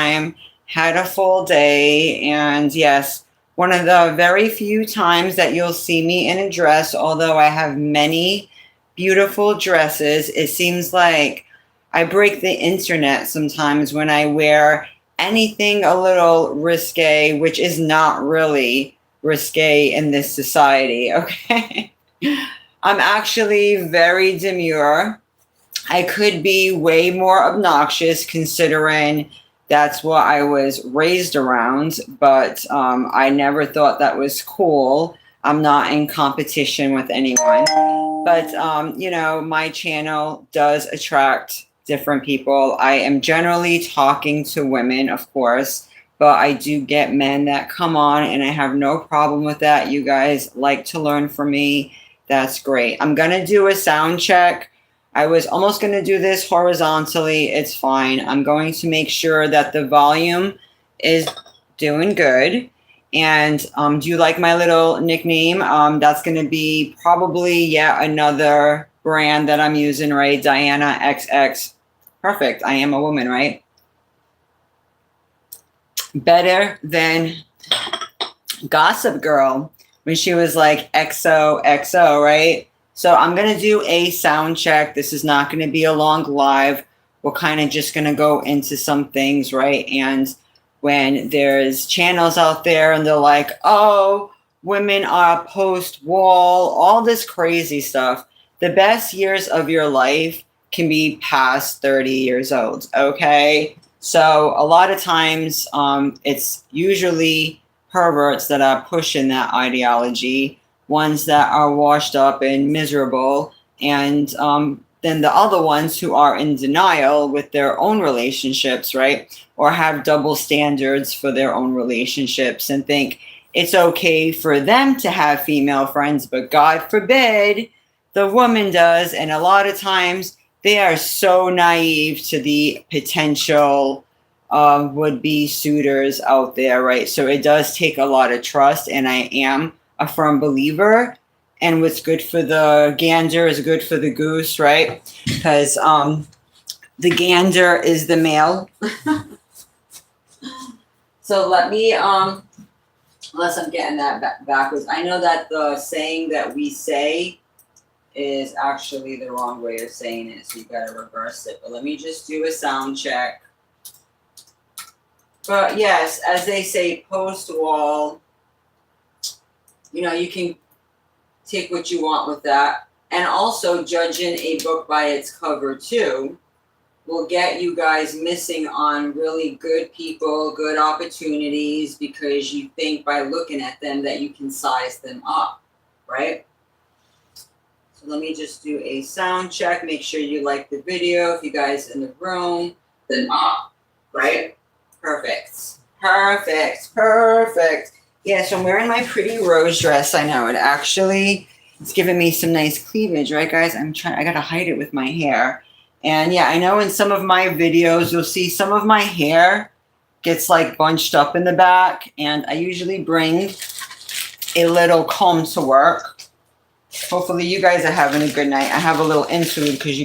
time, had a full day, and yes, one of the very few times that you'll see me in a dress, although I have many beautiful dresses, it seems like I break the internet sometimes when I wear anything a little risque, which is not really risque in this society, okay? I'm actually very demure. I could be way more obnoxious considering that's what I was raised around, but I never thought that was cool. I'm not in competition with anyone. But, my channel does attract different people. I am generally talking to women, of course, but I do get men that come on, and I have no problem with that. You guys like to learn from me. That's great. I'm going to do a sound check. I was almost going to do this horizontally. It's fine. I'm going to make sure that the volume is doing good. And do you like my little nickname? That's going to be probably yet another brand that I'm using, right? Diana XX. Perfect. I am a woman, right? Better than Gossip Girl when she was like XOXO, right? So I'm going to do a sound check. This is not going to be a long live. We're kind of just going to go into some things, right? And when there's channels out there and they're like, oh, women are post-wall, all this crazy stuff. The best years of your life can be past 30 years old, okay? So a lot of times it's usually perverts that are pushing that ideology, ones that are washed up and miserable, and then the other ones who are in denial with their own relationships, right? Or have double standards for their own relationships and think it's okay for them to have female friends, but God forbid the woman does. And a lot of times they are so naive to the potential would-be suitors out there, right? So it does take a lot of trust, and I am a firm believer. And what's good for the gander is good for the goose, right? Because the gander is the male. So let me, unless I'm getting that backwards, I know that the saying that we say is actually the wrong way of saying it, so you gotta reverse it. But let me just do a sound check. But yes, as they say, post-wall, you can take what you want with that. And also, judging a book by its cover, too, will get you guys missing on really good people, good opportunities, because you think by looking at them that you can size them up, right? So let me just do a sound check. Make sure you like the video. If you guys in the room, then up, right? Perfect. Yeah, so I'm wearing my pretty rose dress. I know it's giving me some nice cleavage, right, guys? I gotta hide it with my hair. And yeah, I know in some of my videos, you'll see some of my hair gets like bunched up in the back, and I usually bring a little comb to work. Hopefully you guys are having a good night. I have a little interlude because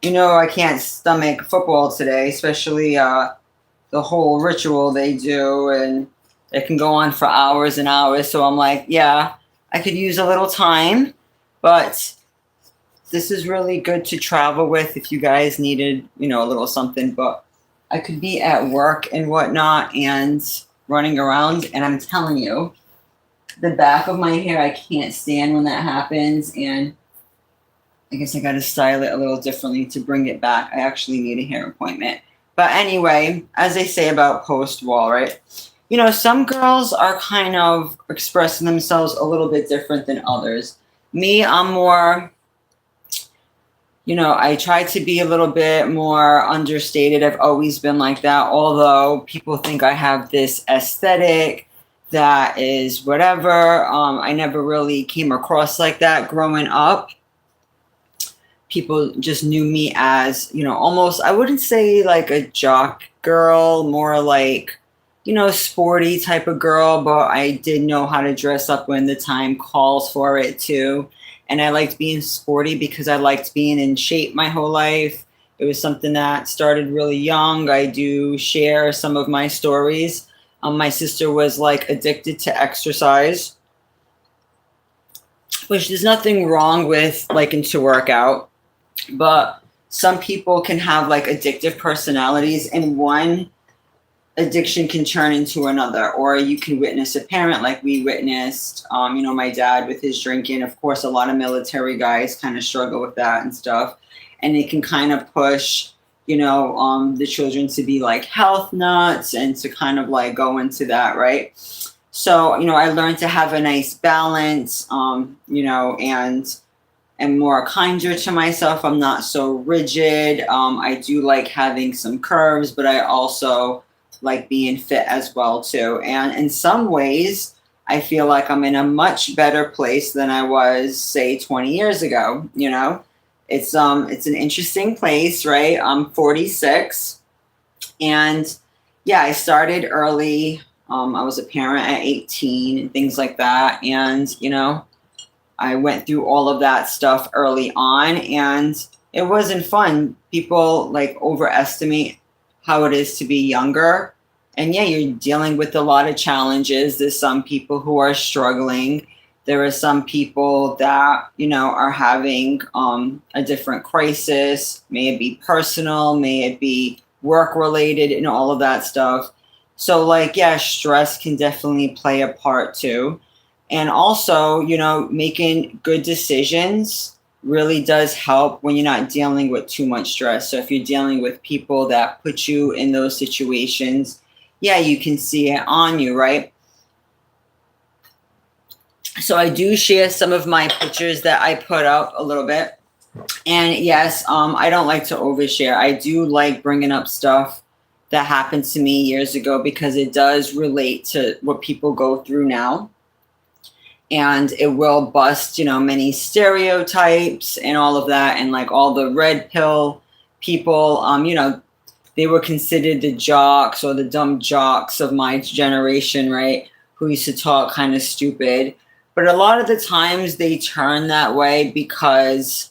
I can't stomach football today, especially the whole ritual they do, and it can go on for hours and hours. So I'm like, yeah, I could use a little time, but this is really good to travel with if you guys needed, a little something. But I could be at work and whatnot and running around, and I'm telling you, the back of my hair, I can't stand when that happens, and I guess I got to style it a little differently to bring it back. I actually need a hair appointment. But anyway, as they say about post-wall, right? Some girls are kind of expressing themselves a little bit different than others. Me, I'm more, I try to be a little bit more understated. I've always been like that, although people think I have this aesthetic that is whatever. I never really came across like that growing up. People just knew me as, almost, I wouldn't say like a jock girl, more like, sporty type of girl, but I did know how to dress up when the time calls for it too. And I liked being sporty because I liked being in shape my whole life. It was something that started really young. I do share some of my stories. My sister was like addicted to exercise, which there's nothing wrong with liking to work out, but some people can have like addictive personalities, and one addiction can turn into another, or you can witness a parent like we witnessed, my dad with his drinking. Of course, a lot of military guys kind of struggle with that and stuff, and it can kind of push, the children to be like health nuts and to kind of like go into that, right? So, I learned to have a nice balance, and more kinder to myself. I'm not so rigid. I do like having some curves, but I also like being fit as well too. And in some ways, I feel like I'm in a much better place than I was, say, 20 years ago. It's an interesting place, right? I'm 46, and yeah, I started early. I was a parent at 18 and things like that, and I went through all of that stuff early on, and it wasn't fun. People like overestimate how it is to be younger. And yeah, you're dealing with a lot of challenges. There's some people who are struggling. There are some people that, are having a different crisis. May it be personal, may it be work related, and all of that stuff. So, like, yeah, stress can definitely play a part too. And also, making good decisions really does help when you're not dealing with too much stress. So if you're dealing with people that put you in those situations, yeah, you can see it on you, right? So I do share some of my pictures that I put up a little bit. And yes, I don't like to overshare. I do like bringing up stuff that happened to me years ago because it does relate to what people go through now. And it will bust, many stereotypes and all of that. And like all the red pill people, they were considered the jocks or the dumb jocks of my generation, right? Who used to talk kind of stupid. But a lot of the times they turn that way because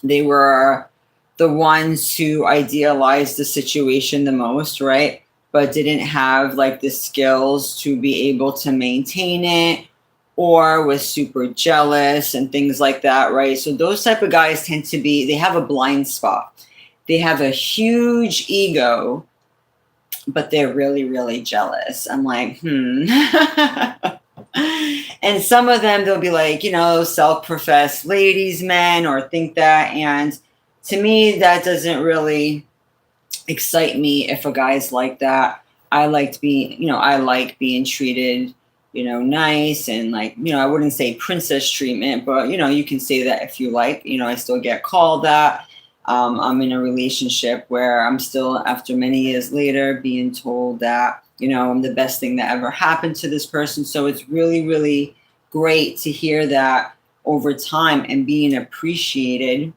they were the ones who idealized the situation the most, right? But didn't have like the skills to be able to maintain it, or was super jealous and things like that, right? So those type of guys they have a blind spot. They have a huge ego, but they're really, really jealous. I'm like, And some of them, they'll be like, self-professed ladies, men, or think that. And to me, that doesn't really excite me if a guy's like that. I like being treated, nice, and like, I wouldn't say princess treatment, but, you can say that if you like. I still get called that. I'm in a relationship where I'm still, after many years later, being told that, I'm the best thing that ever happened to this person. So it's really, really great to hear that over time and being appreciated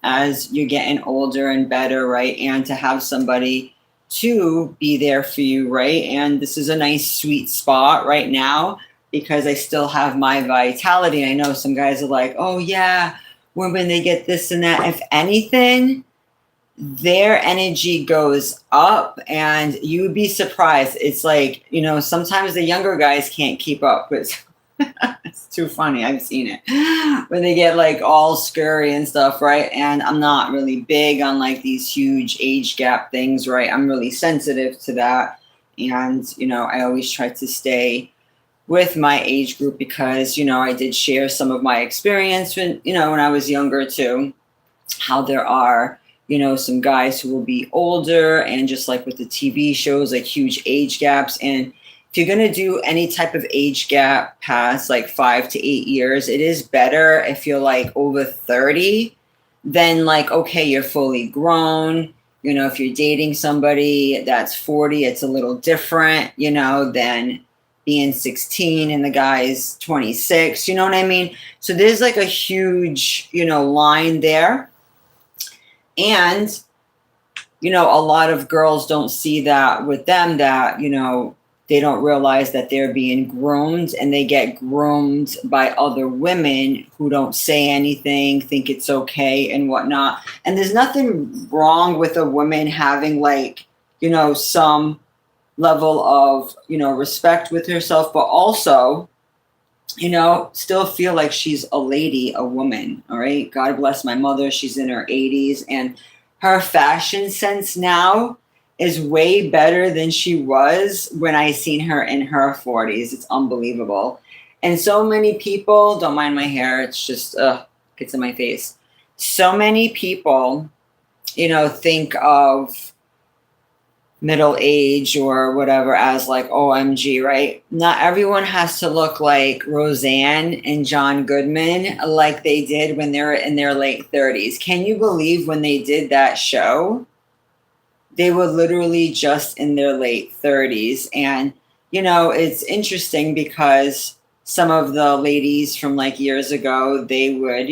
as you're getting older and better, right? And to have somebody to be there for you, right? And this is a nice sweet spot right now because I still have my vitality. I know some guys are like, oh yeah, when they get this and that. If anything, their energy goes up, and you would be surprised. It's like, sometimes the younger guys can't keep up with. It's too funny. I've seen it when they get like all scurry and stuff, right? And I'm not really big on like these huge age gap things, right? I'm really sensitive to that. And, I always try to stay with my age group because, I did share some of my experience when I was younger too, how there are, some guys who will be older, and just like with the TV shows, like huge age gaps. And if you're going to do any type of age gap past like 5 to 8 years, it is better if you're like over 30, then like, okay, you're fully grown. If you're dating somebody that's 40, it's a little different, than being 16 and the guy's 26, you know what I mean? So there's like a huge, line there. And, a lot of girls don't see that with them, that, they don't realize that they're being groomed, and they get groomed by other women who don't say anything, think it's okay and whatnot. And there's nothing wrong with a woman having, like, some level of, respect with herself, but also, still feel like she's a lady, a woman. All right. God bless my mother. She's in her 80s, and her fashion sense now is way better than she was when I seen her in her 40s. It's unbelievable. And so many people, don't mind my hair, it's just gets in my face. So many people, think of middle age or whatever as like OMG, right? Not everyone has to look like Roseanne and John Goodman like they did when they were in their late 30s. Can you believe when they did that show? They were literally just in their late 30s. And, it's interesting because some of the ladies from like years ago, they would,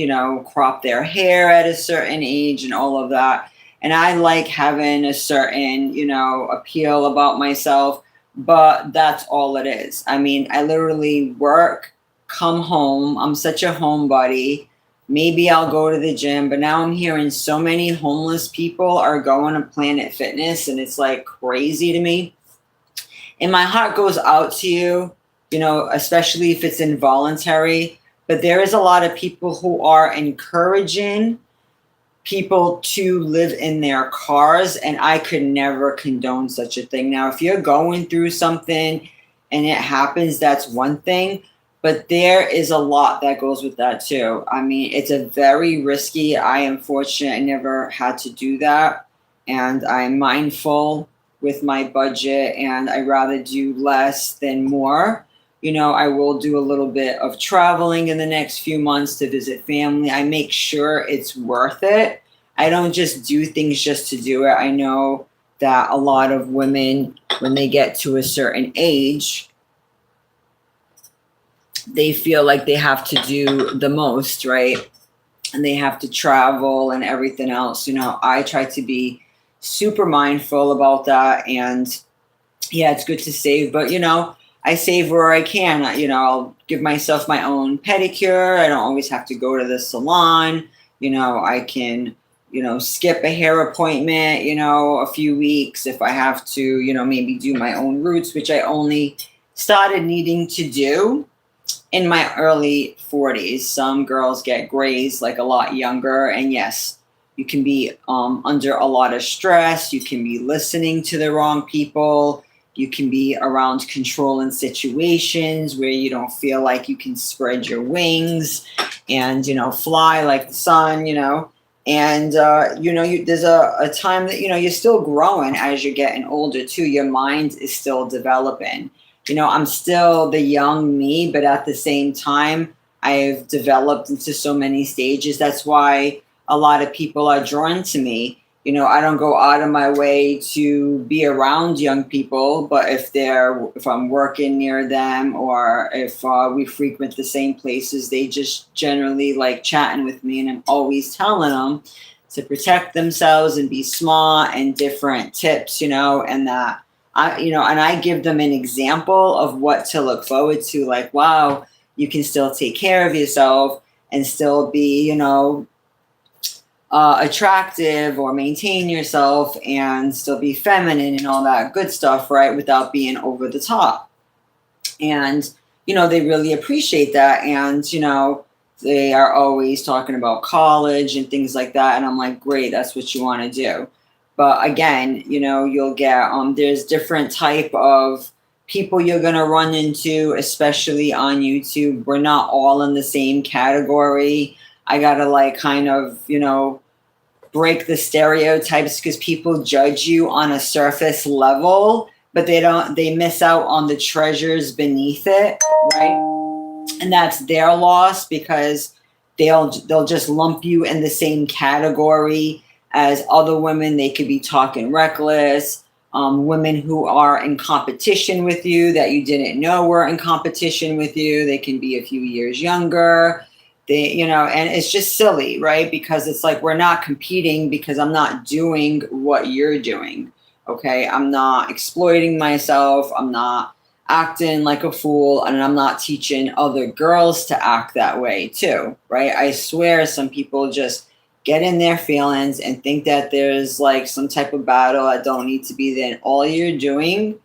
crop their hair at a certain age and all of that. And I like having a certain, appeal about myself, but that's all it is. I mean, I literally work, come home. I'm such a homebody. Maybe I'll go to the gym, but now I'm hearing so many homeless people are going to Planet Fitness, and it's like crazy to me. And my heart goes out to you, especially if it's involuntary. But there is a lot of people who are encouraging people to live in their cars, and I could never condone such a thing. Now, if you're going through something and it happens, that's one thing, but there is a lot that goes with that too. I mean, it's a very risky. I am fortunate I never had to do that, and I'm mindful with my budget, and I rather do less than more. I will do a little bit of traveling in the next few months to visit family. I make sure it's worth it. I don't just do things just to do it. I know that a lot of women, when they get to a certain age, they feel like they have to do the most, right? And they have to travel and everything else. I try to be super mindful about that. And yeah, it's good to save, but I save where I can. I'll give myself my own pedicure. I don't always have to go to the salon. I can, skip a hair appointment, a few weeks if I have to, maybe do my own roots, which I only started needing to do in my early 40s. Some girls get grays like a lot younger. And yes, you can be under a lot of stress. You can be listening to the wrong people. You can be around controlling situations where you don't feel like you can spread your wings and, fly like the sun, And, there's a time that, you're still growing as you're getting older too. Your mind is still developing. I'm still the young me, but at the same time, I've developed into so many stages. That's why a lot of people are drawn to me. I don't go out of my way to be around young people, but if I'm working near them, or if we frequent the same places, they just generally like chatting with me, and I'm always telling them to protect themselves and be smart and different tips, and that and I give them an example of what to look forward to. Like, wow, you can still take care of yourself and still be, attractive, or maintain yourself and still be feminine and all that good stuff, right? Without being over the top. And, they really appreciate that. And, they are always talking about college and things like that. And I'm like, great, that's what you want to do. But again, you'll get, there's different type of people you're going to run into, especially on YouTube. We're not all in the same category. I got to like kind of, break the stereotypes, because people judge you on a surface level, but they miss out on the treasures beneath it, right? And that's their loss, because they'll just lump you in the same category as other women. They could be talking reckless, women who are in competition with you that you didn't know were in competition with you. They can be a few years younger. And it's just silly, right? Because it's like, we're not competing, because I'm not doing what you're doing. Okay. I'm not exploiting myself. I'm not, acting like a fool, and I'm not teaching other girls to act that way too, right? I swear some people just get in their feelings and think that there's like some type of battle that don't need to be there. And all you're doing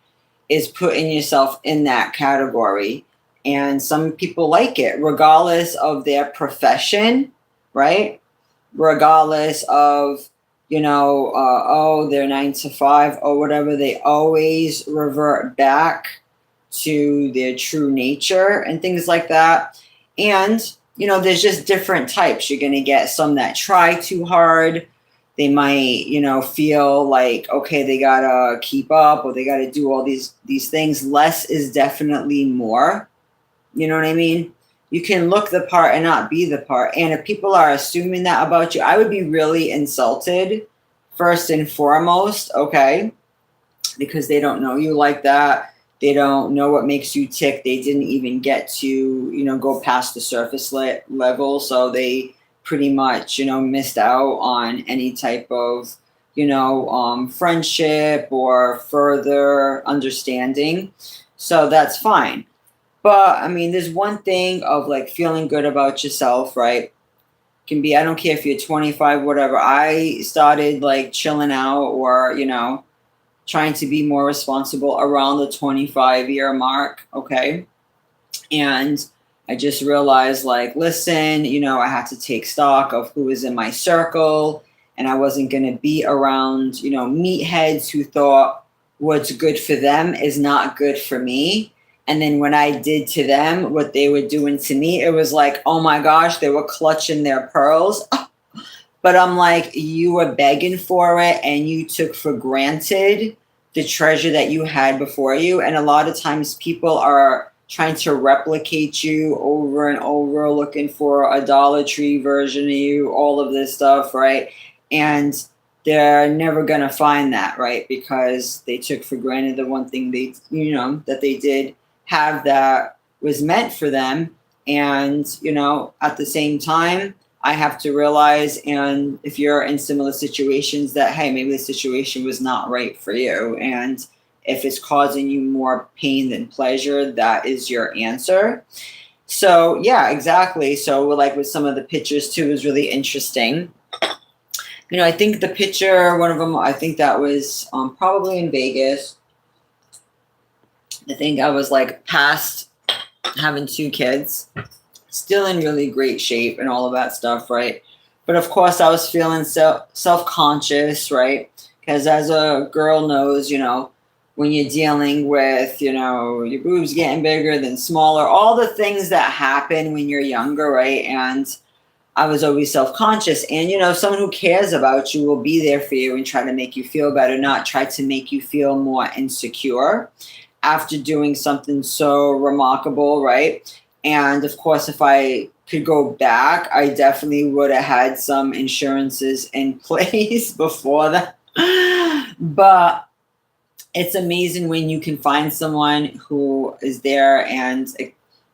is putting yourself in that category. And some people like it, regardless of their profession, right? Regardless of, oh, they're 9 to 5 or whatever, they always revert back to their true nature and things like that. And, there's just different types. You're going to get some that try too hard. They might, feel like, okay, they got to keep up or they got to do all these things. Less is definitely more. You know what I mean? You can look the part and not be the part. And if people are assuming that about you, I would be really insulted first and foremost, okay? Because they don't know you like that. They don't know what makes you tick. They didn't even get to, go past the surface level. So they pretty much, missed out on any type of, friendship or further understanding. So that's fine. But I mean, there's one thing of like feeling good about yourself, right? Can be, I don't care if you're 25, whatever. I started like chilling out or, trying to be more responsible around the 25-year mark, okay? And I just realized, like, listen, I had to take stock of who was in my circle, and I wasn't going to be around, meatheads who thought what's good for them is not good for me. And then when I did to them what they were doing to me, it was like, oh my gosh, they were clutching their pearls. But I'm like, you were begging for it and you took for granted the treasure that you had before you. And a lot of times people are trying to replicate you over and over, looking for a Dollar Tree version of you, all of this stuff, right? And they're never going to find that, right? Because they took for granted the one thing they, that they did have that was meant for them. And, at the same time, I have to realize, and if you're in similar situations, that, hey, maybe the situation was not right for you. And if it's causing you more pain than pleasure, that is your answer. So, yeah, exactly. So, like with some of the pictures, too, is really interesting. I think the picture, one of them, I think that was probably in Vegas. I think I was like past having 2 kids. Still in really great shape and all of that stuff, right? But of course, I was feeling self-conscious, right? Because as a girl knows, when you're dealing with, your boobs getting bigger than smaller, all the things that happen when you're younger, right? And I was always self-conscious. And, someone who cares about you will be there for you and try to make you feel better, not try to make you feel more insecure after doing something so remarkable, right? And of course, if I could go back, I definitely would have had some insurances in place before that. But it's amazing when you can find someone who is there and,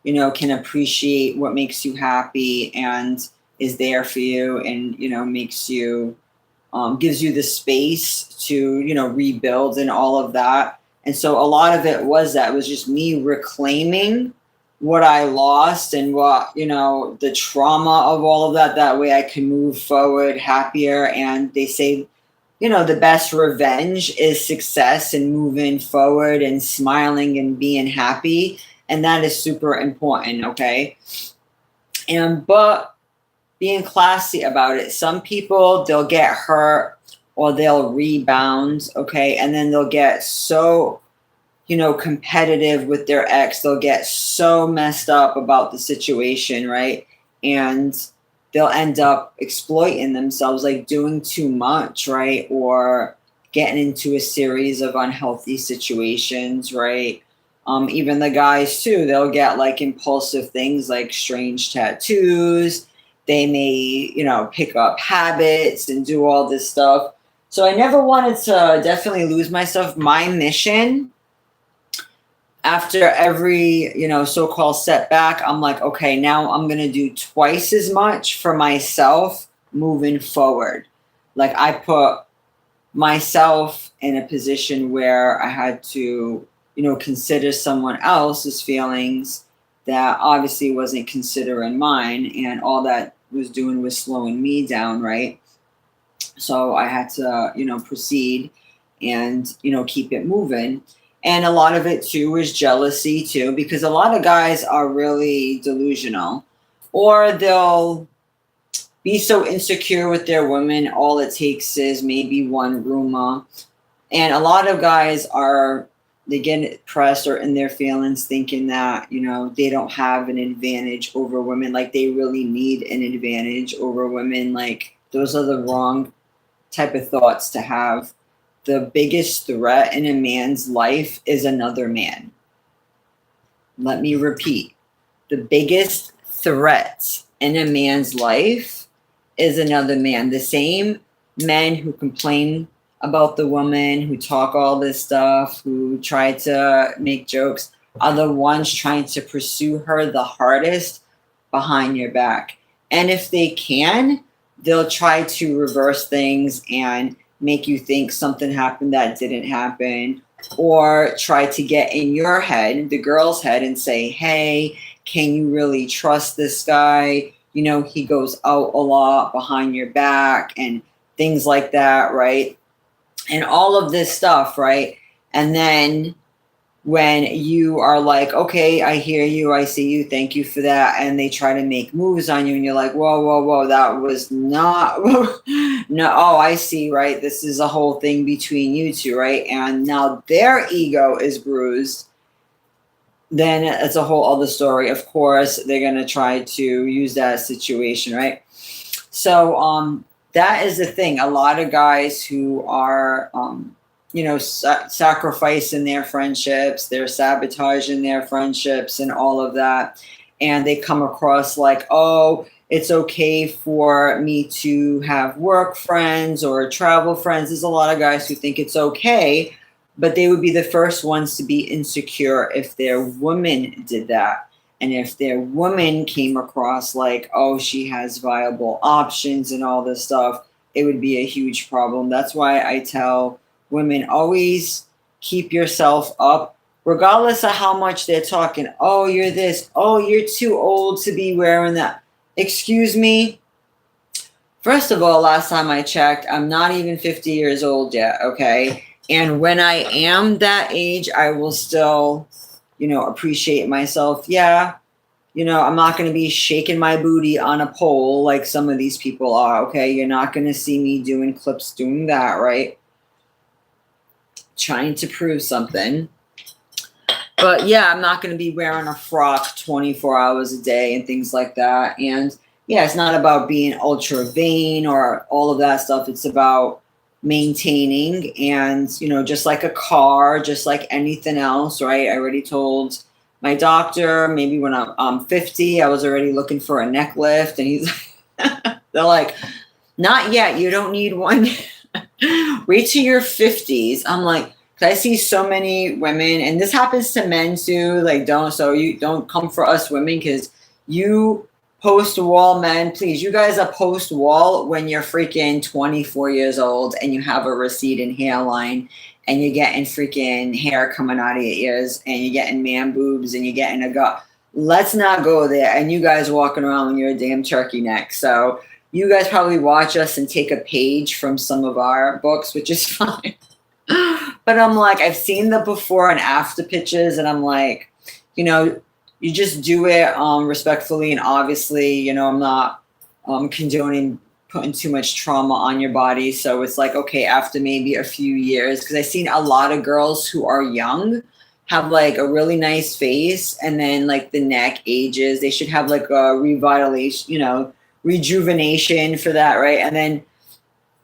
can appreciate what makes you happy and is there for you and, makes you, gives you the space to, rebuild and all of that. And so a lot of it was just me reclaiming what I lost and what, the trauma of all of that. That way I can move forward happier. And they say, the best revenge is success and moving forward and smiling and being happy. And that is super important, okay? But being classy about it. Some people, they'll get hurt or they'll rebound, okay? And then they'll get so competitive with their ex. They'll get so messed up about the situation, right? And they'll end up exploiting themselves, like doing too much, right? Or getting into a series of unhealthy situations, right? Even the guys too, they'll get like impulsive things like strange tattoos. They may, pick up habits and do all this stuff. So I never wanted to definitely lose myself. My mission after every, so-called setback, I'm like, okay, now I'm going to do twice as much for myself moving forward. Like I put myself in a position where I had to consider someone else's feelings that obviously wasn't considering mine, and all that was doing was slowing me down, right? So I had to, proceed and, keep it moving. And a lot of it too is jealousy too, because a lot of guys are really delusional, or they'll be so insecure with their women. All it takes is maybe one rumor. And a lot of guys they get pressed or in their feelings thinking that, they don't have an advantage over women. Like they really need an advantage over women. Like those are the wrong type of thoughts to have. The biggest threat in a man's life is another man. Let me repeat. The biggest threat in a man's life is another man. The same men who complain about the woman, who talk all this stuff, who try to make jokes, are the ones trying to pursue her the hardest behind your back. And if they can, they'll try to reverse things and make you think something happened that didn't happen, or try to get in your head, the girl's head, and say, hey, can you really trust this guy? He goes out a lot behind your back and things like that, right? And all of this stuff, right? And then when you are like, okay, I hear you, I see you, thank you for that, and they try to make moves on you, and you're like, whoa, that was not, no, oh, I see, right? This is a whole thing between you two, right? And now their ego is bruised. Then it's a whole other story. Of course, they're going to try to use that situation, right? So that is the thing. A lot of guys who are, sacrificing their friendships, they're sabotaging their friendships and all of that. And they come across like, oh, it's okay for me to have work friends or travel friends. There's a lot of guys who think it's okay, but they would be the first ones to be insecure if their woman did that. And if their woman came across like, oh, she has viable options and all this stuff, it would be a huge problem. That's why I tell women, always keep yourself up, regardless of how much they're talking. Oh, you're this. Oh, you're too old to be wearing that. Excuse me. First of all, last time I checked, I'm not even 50 years old yet, okay? And when I am that age, I will still, appreciate myself. Yeah, I'm not going to be shaking my booty on a pole like some of these people are, okay? You're not going to see me doing clips doing that, right? Trying to prove something. But yeah, I'm not going to be wearing a frock 24 hours a day and things like that. And yeah, it's not about being ultra vain or all of that stuff. It's about maintaining, and just like a car, just like anything else, right? I already told my doctor, maybe when I'm 50, I was already looking for a neck lift, and they're like, not yet, you don't need one. Wait till your 50s. I'm like, cause I see so many women, and this happens to men too, like you don't come for us women, because you post-wall men, please, you guys are post-wall when you're freaking 24 years old and you have a receding hairline and you're getting freaking hair coming out of your ears and you're getting man boobs and you're getting a gut. Let's not go there. And you guys walking around when you're a damn turkey neck. So you guys probably watch us and take a page from some of our books, which is fine. But I'm like, I've seen the before and after pictures, and I'm like, you just do it respectfully, and obviously, I'm not condoning putting too much trauma on your body. So it's like, okay, after maybe a few years, because I've seen a lot of girls who are young have like a really nice face, and then like the neck ages. They should have like a revitalization, rejuvenation for that, right? And then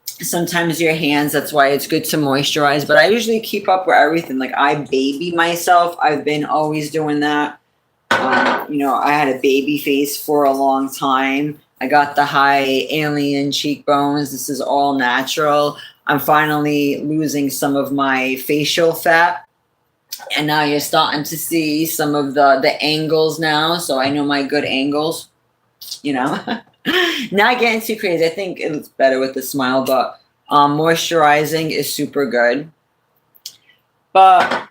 sometimes your hands, that's why it's good to moisturize. But I usually keep up with everything. Like I baby myself. I've been always doing that. I had a baby face for a long time. I got the high alien cheekbones. This is all natural. I'm finally losing some of my facial fat. And now you're starting to see some of the angles now. So I know my good angles, not getting too crazy. I think it's better with the smile, but moisturizing is super good. But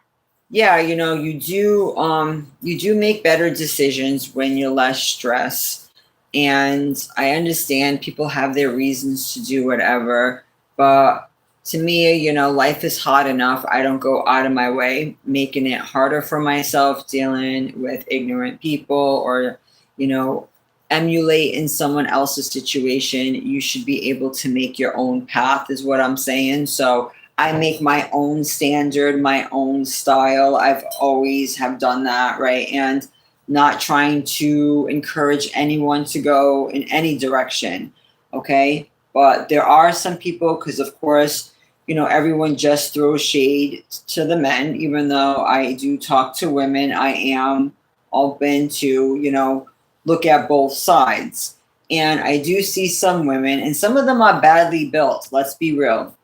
yeah, you do make better decisions when you're less stressed. And I understand people have their reasons to do whatever, but to me, life is hard enough. I don't go out of my way making it harder for myself, dealing with ignorant people, or you know emulate in someone else's situation. You should be able to make your own path, is what I'm saying. So I make my own standard, my own style. I've always have done that, right? And not trying to encourage anyone to go in any direction, okay? But there are some people, because of course, everyone just throws shade to the men. Even though I do talk to women, I am open to, look at both sides. And I do see some women, and some of them are badly built. Let's be real.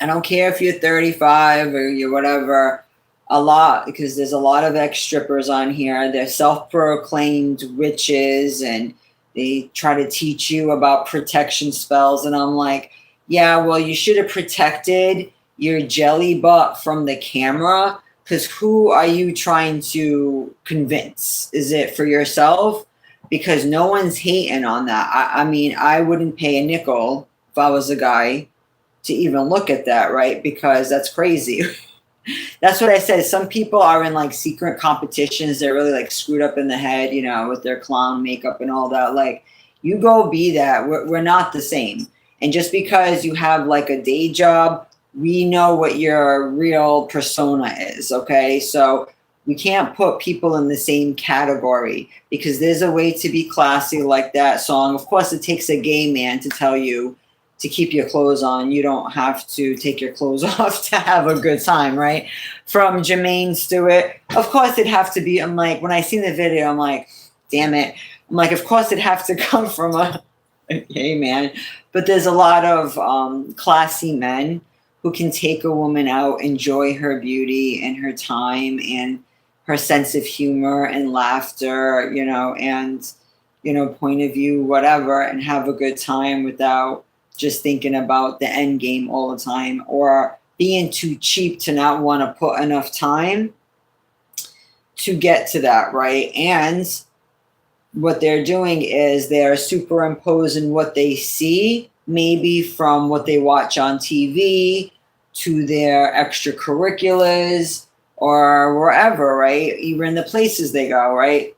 I don't care if you're 35 or you're whatever, a lot, because there's a lot of ex strippers on here. They're self proclaimed witches, and they try to teach you about protection spells. And I'm like, yeah, well, you should have protected your jelly butt from the camera, because who are you trying to convince? Is it for yourself? Because no one's hating on that. I mean, I wouldn't pay a nickel if I was a guy to even look at that, right? Because that's crazy. That's what I said. Some people are in like secret competitions. They're really like screwed up in the head, with their clown makeup and all that. Like, you go be that. We're not the same. And just because you have like a day job, we know what your real persona is. Okay. So we can't put people in the same category, because there's a way to be classy, like that song. Of course, it takes a gay man to tell you to keep your clothes on. You don't have to take your clothes off to have a good time, right? From Jermaine Stewart. Of course it'd have to be, I'm like, when I seen the video, I'm like, damn it. I'm like, of course it'd have to come from a gay man. But there's a lot of classy men who can take a woman out, enjoy her beauty and her time and her sense of humor and laughter, and, point of view, whatever, and have a good time without just thinking about the end game all the time, or being too cheap to not want to put enough time to get to that, right? And what they're doing is they're superimposing what they see, maybe from what they watch on TV to their extracurriculars or wherever, right? Even the places they go, right?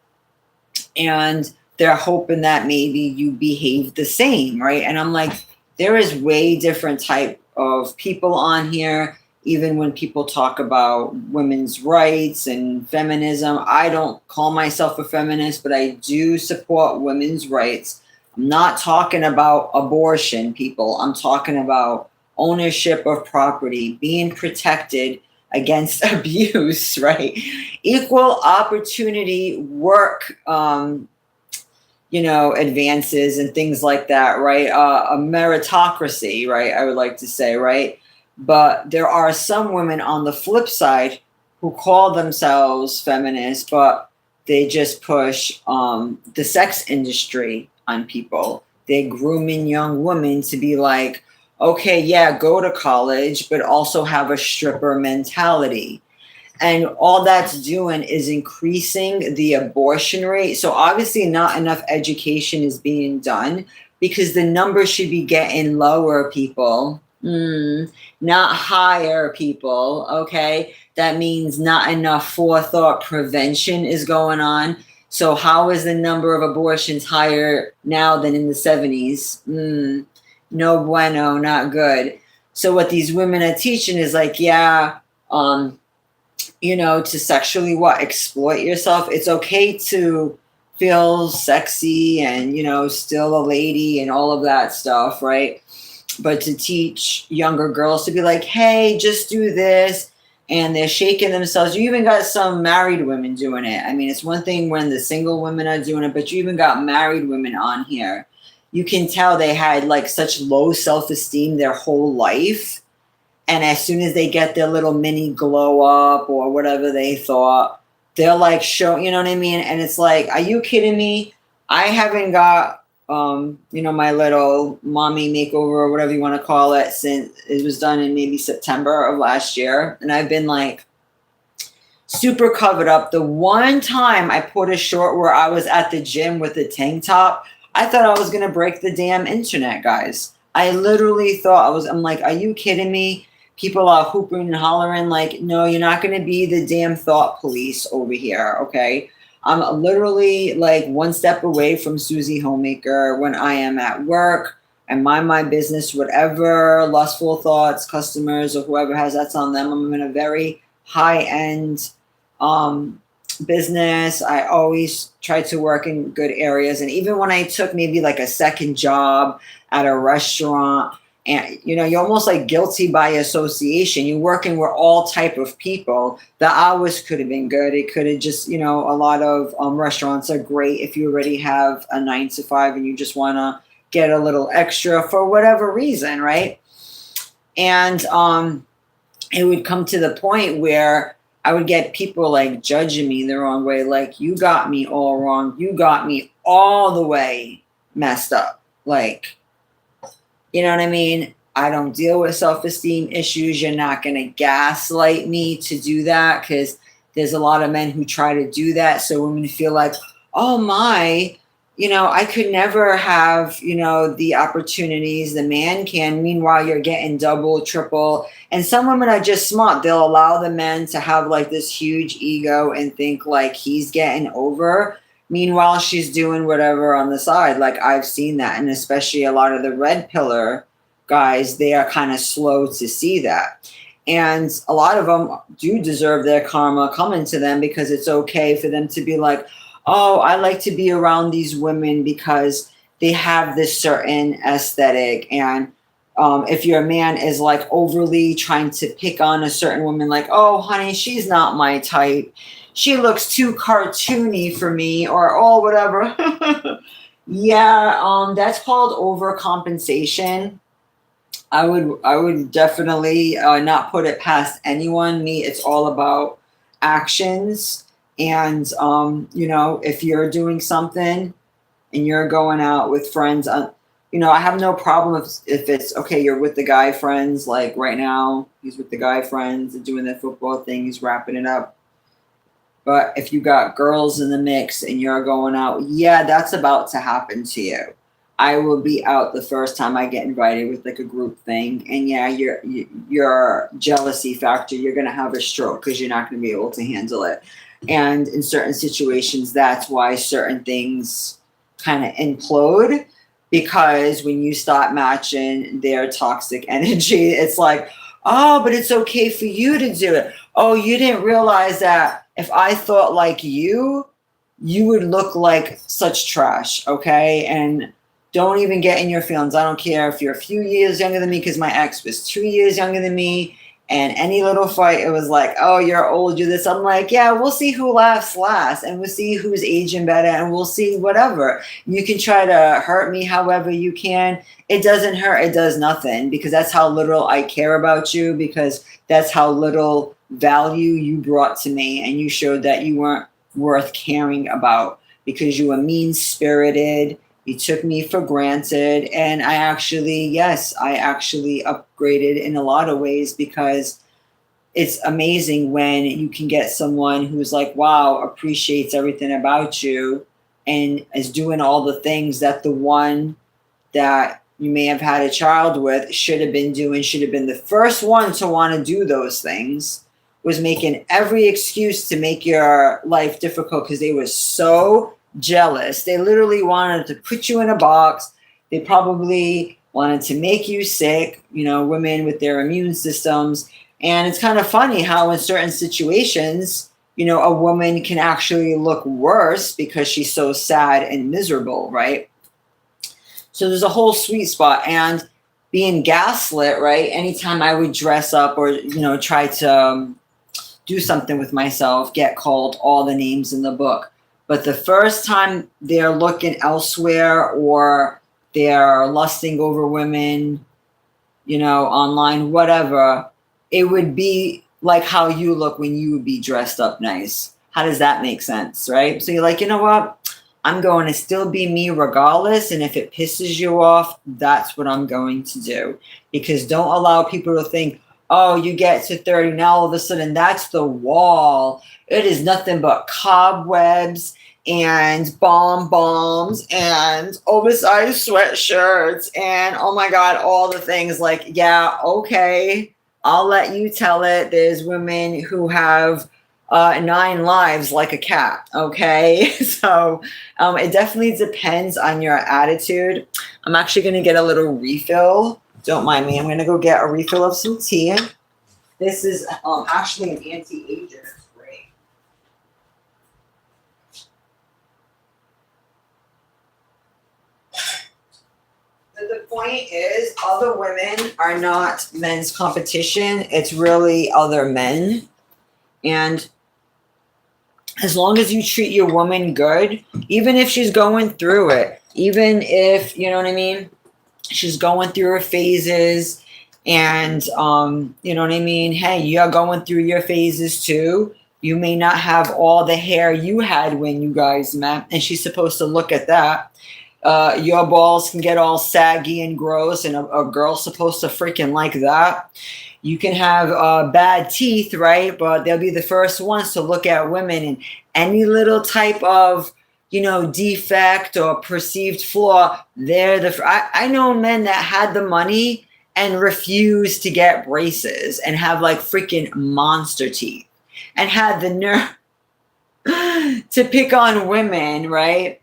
And they're hoping that maybe you behave the same, right? And I'm like, there is way different type of people on here. Even when people talk about women's rights and feminism, I don't call myself a feminist, but I do support women's rights. I'm not talking about abortion, people. I'm talking about ownership of property, being protected against abuse, right? Equal opportunity work, advances and things like that, right? A meritocracy, right? I would like to say, right? But there are some women on the flip side who call themselves feminists, but they just push the sex industry on people. They're grooming young women to be like, okay, yeah, go to college, but also have a stripper mentality. And all that's doing is increasing the abortion rate. So obviously not enough education is being done, because the numbers should be getting lower, people. Not higher, people. Okay. That means not enough forethought prevention is going on. So how is the number of abortions higher now than in the 70s? No bueno, not good. So what these women are teaching is like, yeah, to sexually exploit yourself. It's okay to feel sexy and, still a lady and all of that stuff, right? But to teach younger girls to be like, hey, just do this. And they're shaking themselves. You even got some married women doing it. I mean, it's one thing when the single women are doing it, but you even got married women on here. You can tell they had like such low self-esteem their whole life. And as soon as they get their little mini glow up or whatever they thought, they're like, you know what I mean? And it's like, are you kidding me? I haven't got, my little mommy makeover or whatever you want to call it since it was done in maybe September of last year. And I've been like super covered up. The one time I put a short where I was at the gym with a tank top, I thought I was going to break the damn internet, guys. I literally thought I'm like, are you kidding me? People are hooping and hollering like, no, you're not going to be the damn thought police over here, okay? I'm literally like one step away from Susie Homemaker when I am at work. I mind my business, whatever lustful thoughts, customers, or whoever has that's on them. I'm in a very high-end business. I always try to work in good areas. And even when I took maybe like a second job at a restaurant, and you're almost like guilty by association. You're working with all type of people. The hours could have been good. It could have just, a lot of restaurants are great if you already have a 9 to 5 and you just want to get a little extra for whatever reason, right? And it would come to the point where I would get people like judging me the wrong way, like, you got me all wrong. You got me all the way messed up. Like, you know what I mean? I don't deal with self-esteem issues. You're not going to gaslight me to do that, because there's a lot of men who try to do that. So women feel like, oh my, I could never have, the opportunities the man can. Meanwhile, you're getting double, triple. And some women are just smart. They'll allow the men to have like this huge ego and think like he's getting over. Meanwhile, she's doing whatever on the side. Like, I've seen that. And especially a lot of the red pillar guys, they are kind of slow to see that. And a lot of them do deserve their karma coming to them, because it's okay for them to be like, oh, I like to be around these women because they have this certain aesthetic. And if your man is like overly trying to pick on a certain woman, like, oh, honey, she's not my type. She looks too cartoony for me, or oh, whatever. Yeah, that's called overcompensation. I would definitely not put it past anyone. Me, it's all about actions. And if you're doing something and you're going out with friends, I have no problem if it's okay. You're with the guy friends, like right now, he's with the guy friends and doing the football thing. He's wrapping it up. But if you got girls in the mix and you're going out, yeah, that's about to happen to you. I will be out the first time I get invited with like a group thing. And yeah, your jealousy factor, you're going to have a stroke because you're not going to be able to handle it. And in certain situations, that's why certain things kind of implode, because when you start matching their toxic energy, it's like, oh, but it's okay for you to do it. Oh, you didn't realize that if I thought like you would look like such trash, okay? And don't even get in your feelings. I don't care if you're a few years younger than me, because my ex was 2 years younger than me. And any little fight, it was like, oh, you're old, you're this. I'm like, yeah, we'll see who laughs last, and we'll see who's aging better, and we'll see whatever. You can try to hurt me however you can. It doesn't hurt. It does nothing, because that's how little I care about you, because that's how little value you brought to me, and you showed that you weren't worth caring about, because you were mean-spirited. You took me for granted. And I actually upgraded in a lot of ways, because it's amazing when you can get someone who's like, wow, appreciates everything about you and is doing all the things that the one that you may have had a child with should have been doing, should have been the first one to want to do those things, was making every excuse to make your life difficult because they were so jealous. They literally wanted to put you in a box. They probably wanted to make you sick, women with their immune systems. And it's kind of funny how in certain situations, a woman can actually look worse because she's so sad and miserable, right? So there's a whole sweet spot. And being gaslit, right? Anytime I would dress up or, try to do something with myself, get called all the names in the book. But the first time they're looking elsewhere, or they're lusting over women, online, whatever, it would be like how you look when you would be dressed up nice. How does that make sense, right? So you're like, you know what? I'm going to still be me regardless. And if it pisses you off, that's what I'm going to do. Because don't allow people to think, Oh, you get to 30, now all of a sudden that's the wall. It is nothing but cobwebs and bombs and oversized sweatshirts and oh my god, all the things. Like, yeah, okay, I'll let you tell it. There's women who have 9 lives like a cat. Okay, so it definitely depends on your attitude. I'm actually going to get a little refill. Don't mind me. I'm going to go get a refill of some tea. This is actually an anti-aging spray. But the point is, other women are not men's competition. It's really other men. And as long as you treat your woman good, even if she's going through it, even if, you know what I mean, she's going through her phases and you know what I mean, hey, you're going through your phases too. You may not have all the hair you had when you guys met, and she's supposed to look at that. Your balls can get all saggy and gross, and a girl's supposed to freaking like that. You can have bad teeth, right? But they'll be the first ones to look at women, and any little type of, you know, defect or perceived flaw, they're I know men that had the money and refused to get braces and have like freaking monster teeth and had the nerve to pick on women, right?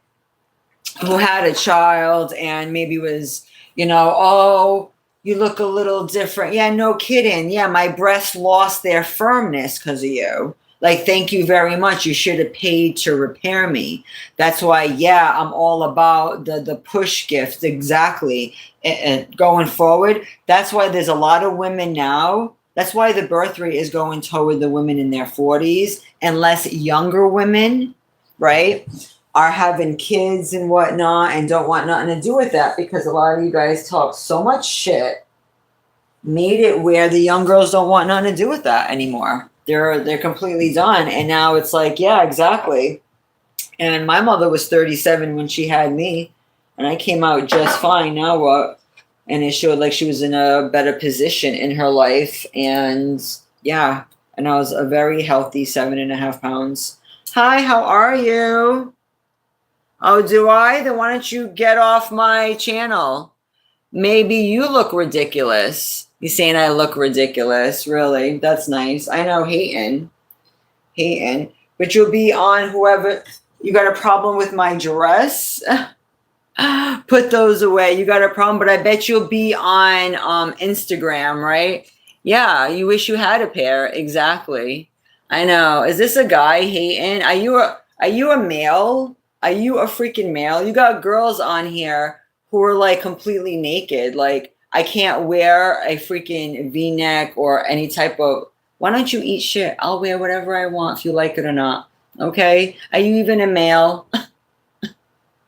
Who had a child and maybe was, you know, oh, you look a little different. Yeah, no kidding. Yeah, my breasts lost their firmness because of you. Like, thank you very much. You should have paid to repair me. That's why, yeah, I'm all about the push gift. Exactly. And going forward, that's why there's a lot of women now. That's why the birth rate is going toward the women in their 40s and less younger women, right, are having kids and whatnot and don't want nothing to do with that, because a lot of you guys talk so much shit, made it where the young girls don't want nothing to do with that anymore. They're completely done. And now it's like, yeah, exactly. And my mother was 37 when she had me, and I came out just fine. Now what? And it showed like she was in a better position in her life. And yeah, and I was a very healthy 7.5 pounds. Hi, how are you? Oh, do I? Then why don't you get off my channel? Maybe you look ridiculous. You saying I look ridiculous? Really? That's nice. I know, hating. But you'll be on whoever. You got a problem with my dress? Put those away. You got a problem, but I bet you'll be on Instagram, right? Yeah, you wish you had a pair. Exactly. I know. Is this a guy hating? Are you a male? Are you a freaking male? You got girls on here who are like completely naked. Like, I can't wear a freaking V-neck or any type of. Why don't you eat shit? I'll wear whatever I want if you like it or not. Okay? Are you even a male?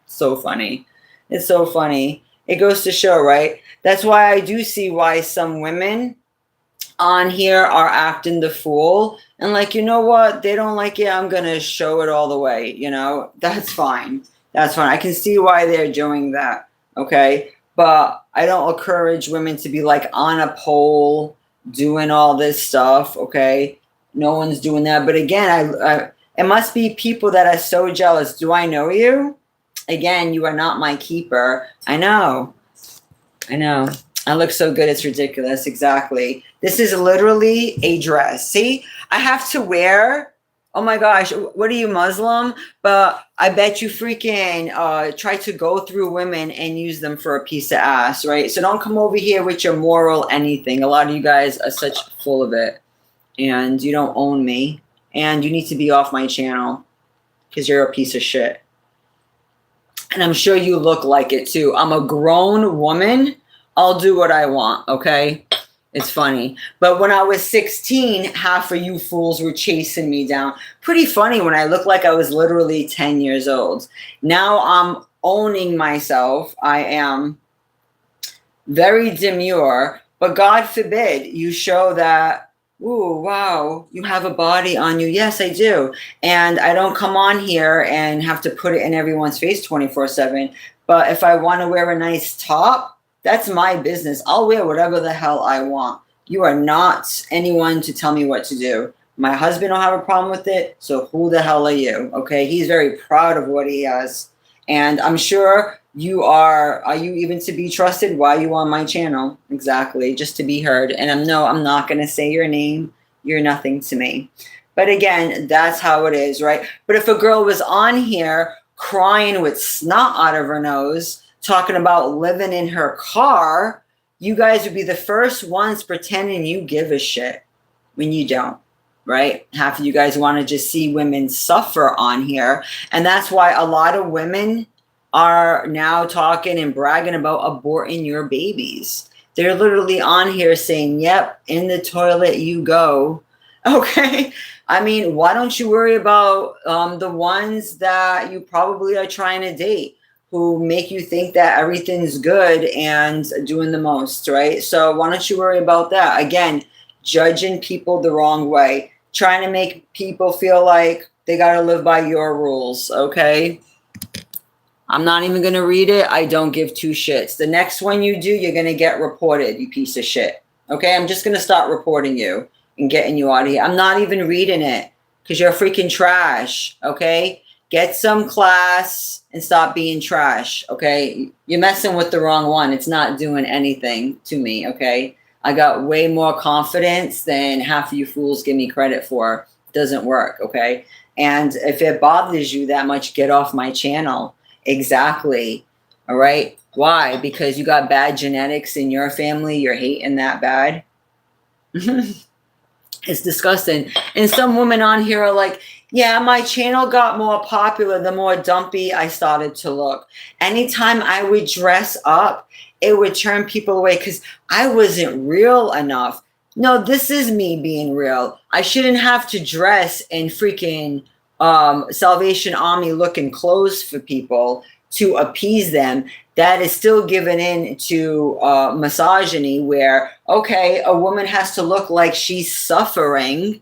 So funny. It's so funny. It goes to show, right? That's why I do see why some women on here are acting the fool. And like, you know what? They don't like it. I'm going to show it all the way. You know, that's fine. That's fine. I can see why they're doing that. Okay. But I don't encourage women to be like on a pole doing all this stuff. Okay. No one's doing that. But again, it must be people that are so jealous. Do I know you? Again, you are not my keeper. I know. I look so good. It's ridiculous. Exactly. This is literally a dress. See, I have to wear. Oh my gosh. What are you, Muslim? But I bet you freaking try to go through women and use them for a piece of ass, right? So don't come over here with your moral anything. A lot of you guys are such full of it. And you don't own me. And you need to be off my channel because you're a piece of shit. And I'm sure you look like it too. I'm a grown woman. I'll do what I want, okay? It's funny. But when I was 16, half of you fools were chasing me down. Pretty funny when I looked like I was literally 10 years old. Now I'm owning myself. I am very demure. But God forbid you show that, ooh, wow, you have a body on you. Yes, I do. And I don't come on here and have to put it in everyone's face 24/7. But if I want to wear a nice top, that's my business. I'll wear whatever the hell I want. You are not anyone to tell me what to do. My husband don't have a problem with it, so who the hell are you? Okay, he's very proud of what he has. And I'm sure you are you even to be trusted? Why are you on my channel? Exactly, just to be heard. And I'm not going to say your name. You're nothing to me. But again, that's how it is, right? But if a girl was on here crying with snot out of her nose, talking about living in her car, you guys would be the first ones pretending you give a shit when you don't, right? Half of you guys want to just see women suffer on here. And that's why a lot of women are now talking and bragging about aborting your babies. They're literally on here saying, yep, in the toilet you go. Okay. I mean, why don't you worry about the ones that you probably are trying to date, who make you think that everything's good and doing the most, right? So why don't you worry about that? Again, judging people the wrong way, trying to make people feel like they got to live by your rules, okay? I'm not even going to read it. I don't give two shits. The next one you do, you're going to get reported, you piece of shit. Okay, I'm just going to start reporting you and getting you out of here. I'm not even reading it because you're freaking trash, okay? Get some class and stop being trash, okay? You're messing with the wrong one. It's not doing anything to me, okay? I got way more confidence than half of you fools give me credit for. It doesn't work, okay? And if it bothers you that much, get off my channel. Exactly. All right. Why? Because you got bad genetics in your family. You're hating that bad. It's disgusting. And some women on here are like, yeah, my channel got more popular the more dumpy I started to look. Anytime I would dress up, it would turn people away because I wasn't real enough. No, this is me being real. I shouldn't have to dress in freaking Salvation Army looking clothes for people to appease them. That is still given in to misogyny, where, okay, a woman has to look like she's suffering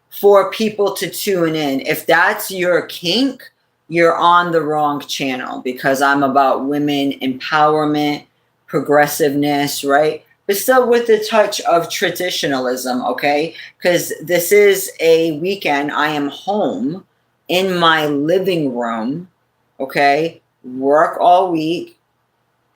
for people to tune in. If that's your kink, you're on the wrong channel, because I'm about women empowerment, progressiveness, right? But still with a touch of traditionalism, okay? Because this is a weekend. I am home in my living room, okay? Work all week,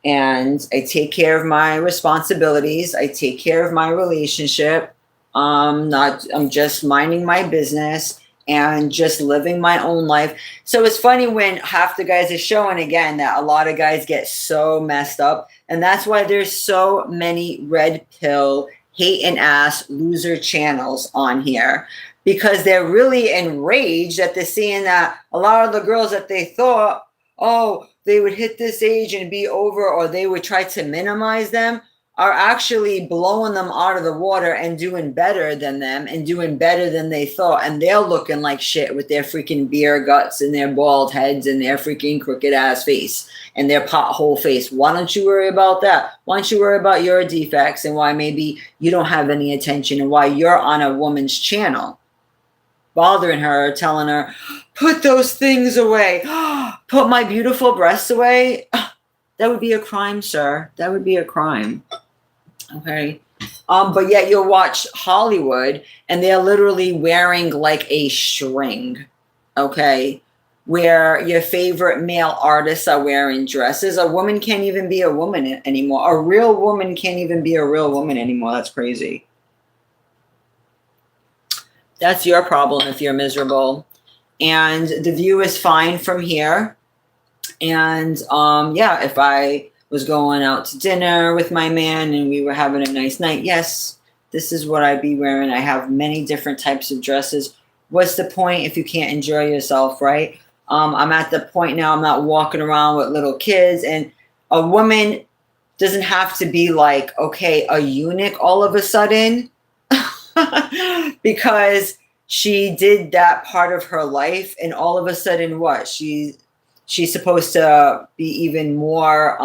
and I take care of my responsibilities. I take care of my relationship. I'm just minding my business and just living my own life. So it's funny when half the guys are showing again that a lot of guys get so messed up. And that's why there's so many red pill, hate and ass loser channels on here, because they're really enraged that they're seeing that a lot of the girls that they thought, oh, they would hit this age and be over, or they would try to minimize them, are actually blowing them out of the water and doing better than them and doing better than they thought. And they're looking like shit with their freaking beer guts and their bald heads and their freaking crooked ass face and their pothole face. Why don't you worry about that? Why don't you worry about your defects and why maybe you don't have any attention and why you're on a woman's channel, bothering her, telling her, put those things away. Put my beautiful breasts away. That would be a crime, sir. That would be a crime. Okay. But yet you'll watch Hollywood and they're literally wearing like a string. Okay. Where your favorite male artists are wearing dresses. A woman can't even be a woman anymore. A real woman can't even be a real woman anymore. That's crazy. That's your problem if you're miserable. And the view is fine from here. And yeah, if I was going out to dinner with my man and we were having a nice night, yes, this is what I'd be wearing. I have many different types of dresses. What's the point if you can't enjoy yourself, right? I'm at the point now, I'm not walking around with little kids. And a woman doesn't have to be like, okay, a eunuch all of a sudden because she did that part of her life. And all of a sudden, what? She's supposed to be even more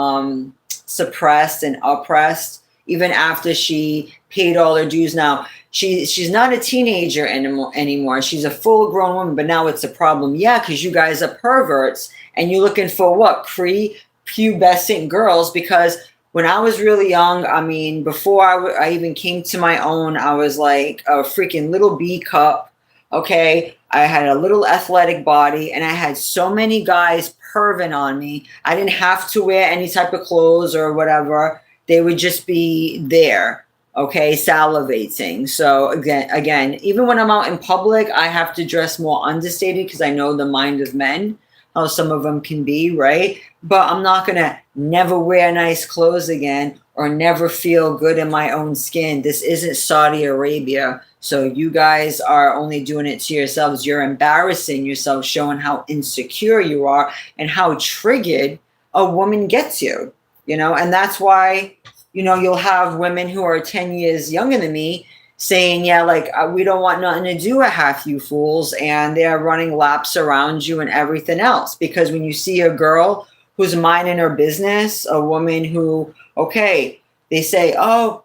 suppressed and oppressed, even after she paid all her dues. Now, she's not a teenager anymore. She's a full-grown woman, but now it's a problem. Yeah, because you guys are perverts, and you're looking for what? Prepubescent girls, because when I was really young, I mean, before I even came to my own, I was like a freaking little B cup. Okay. I had a little athletic body and I had so many guys perving on me. I didn't have to wear any type of clothes or whatever. They would just be there. Okay. Salivating. So again, even when I'm out in public, I have to dress more understated because I know the mind of men, how some of them can be, right? But I'm not going to never wear nice clothes again or never feel good in my own skin. This isn't Saudi Arabia. So you guys are only doing it to yourselves. You're embarrassing yourself, showing how insecure you are and how triggered a woman gets you, and that's why, you'll have women who are 10 years younger than me saying, yeah, like, we don't want nothing to do with half you fools. And they're running laps around you and everything else. Because when you see a girl who's minding her business, a woman who, okay, they say, oh,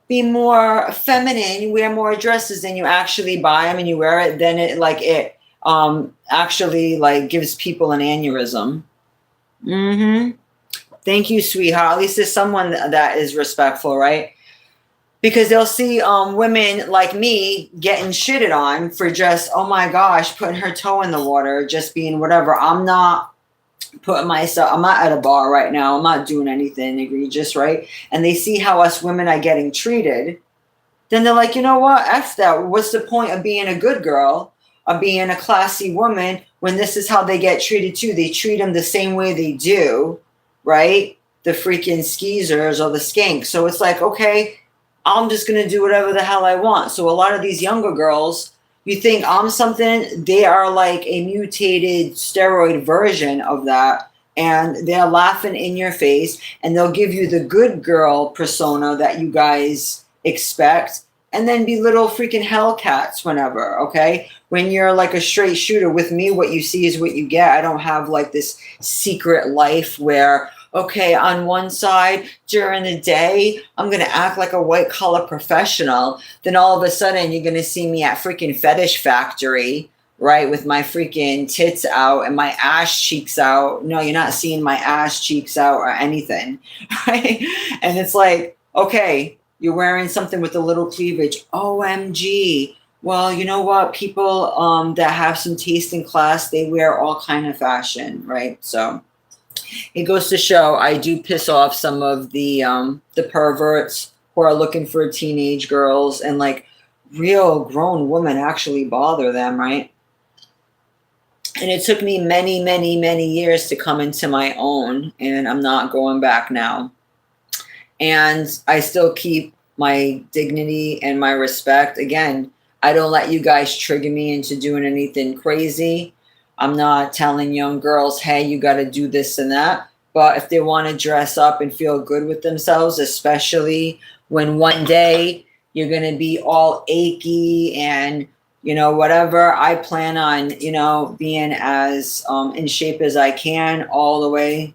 be more feminine, you wear more dresses, and you actually buy them and you wear it, then it actually like gives people an aneurysm. Thank you, sweetheart. At least there's someone that is respectful, right? Because they'll see women like me getting shitted on for just, oh my gosh, putting her toe in the water, just being whatever. I'm not I'm not at a bar right now. I'm not doing anything egregious, right? And they see how us women are getting treated. Then they're like, you know what? F that. What's the point of being a good girl, of being a classy woman, when this is how they get treated too? They treat them the same way they do, right? The freaking skeezers or the skanks. So it's like, okay, I'm just going to do whatever the hell I want. So a lot of these younger girls, you think I'm something, they are like a mutated steroid version of that. And they're laughing in your face and they'll give you the good girl persona that you guys expect and then be little freaking hellcats whenever, okay? When you're like a straight shooter with me, what you see is what you get. I don't have like this secret life where, okay, on one side during the day, I'm going to act like a white collar professional. Then all of a sudden, you're going to see me at freaking Fetish Factory, right? With my freaking tits out and my ass cheeks out. No, you're not seeing my ass cheeks out or anything, right? And it's like, okay, you're wearing something with a little cleavage. OMG. Well, you know what? People that have some taste and class, they wear all kind of fashion, right? So it goes to show I do piss off some of the perverts who are looking for teenage girls, and like real grown women actually bother them, right? And it took me many, many, many years to come into my own, and I'm not going back now. And I still keep my dignity and my respect. Again, I don't let you guys trigger me into doing anything crazy. I'm not telling young girls, hey, you got to do this and that. But if they want to dress up and feel good with themselves, especially when one day you're going to be all achy and, whatever, I plan on, being as in shape as I can all the way,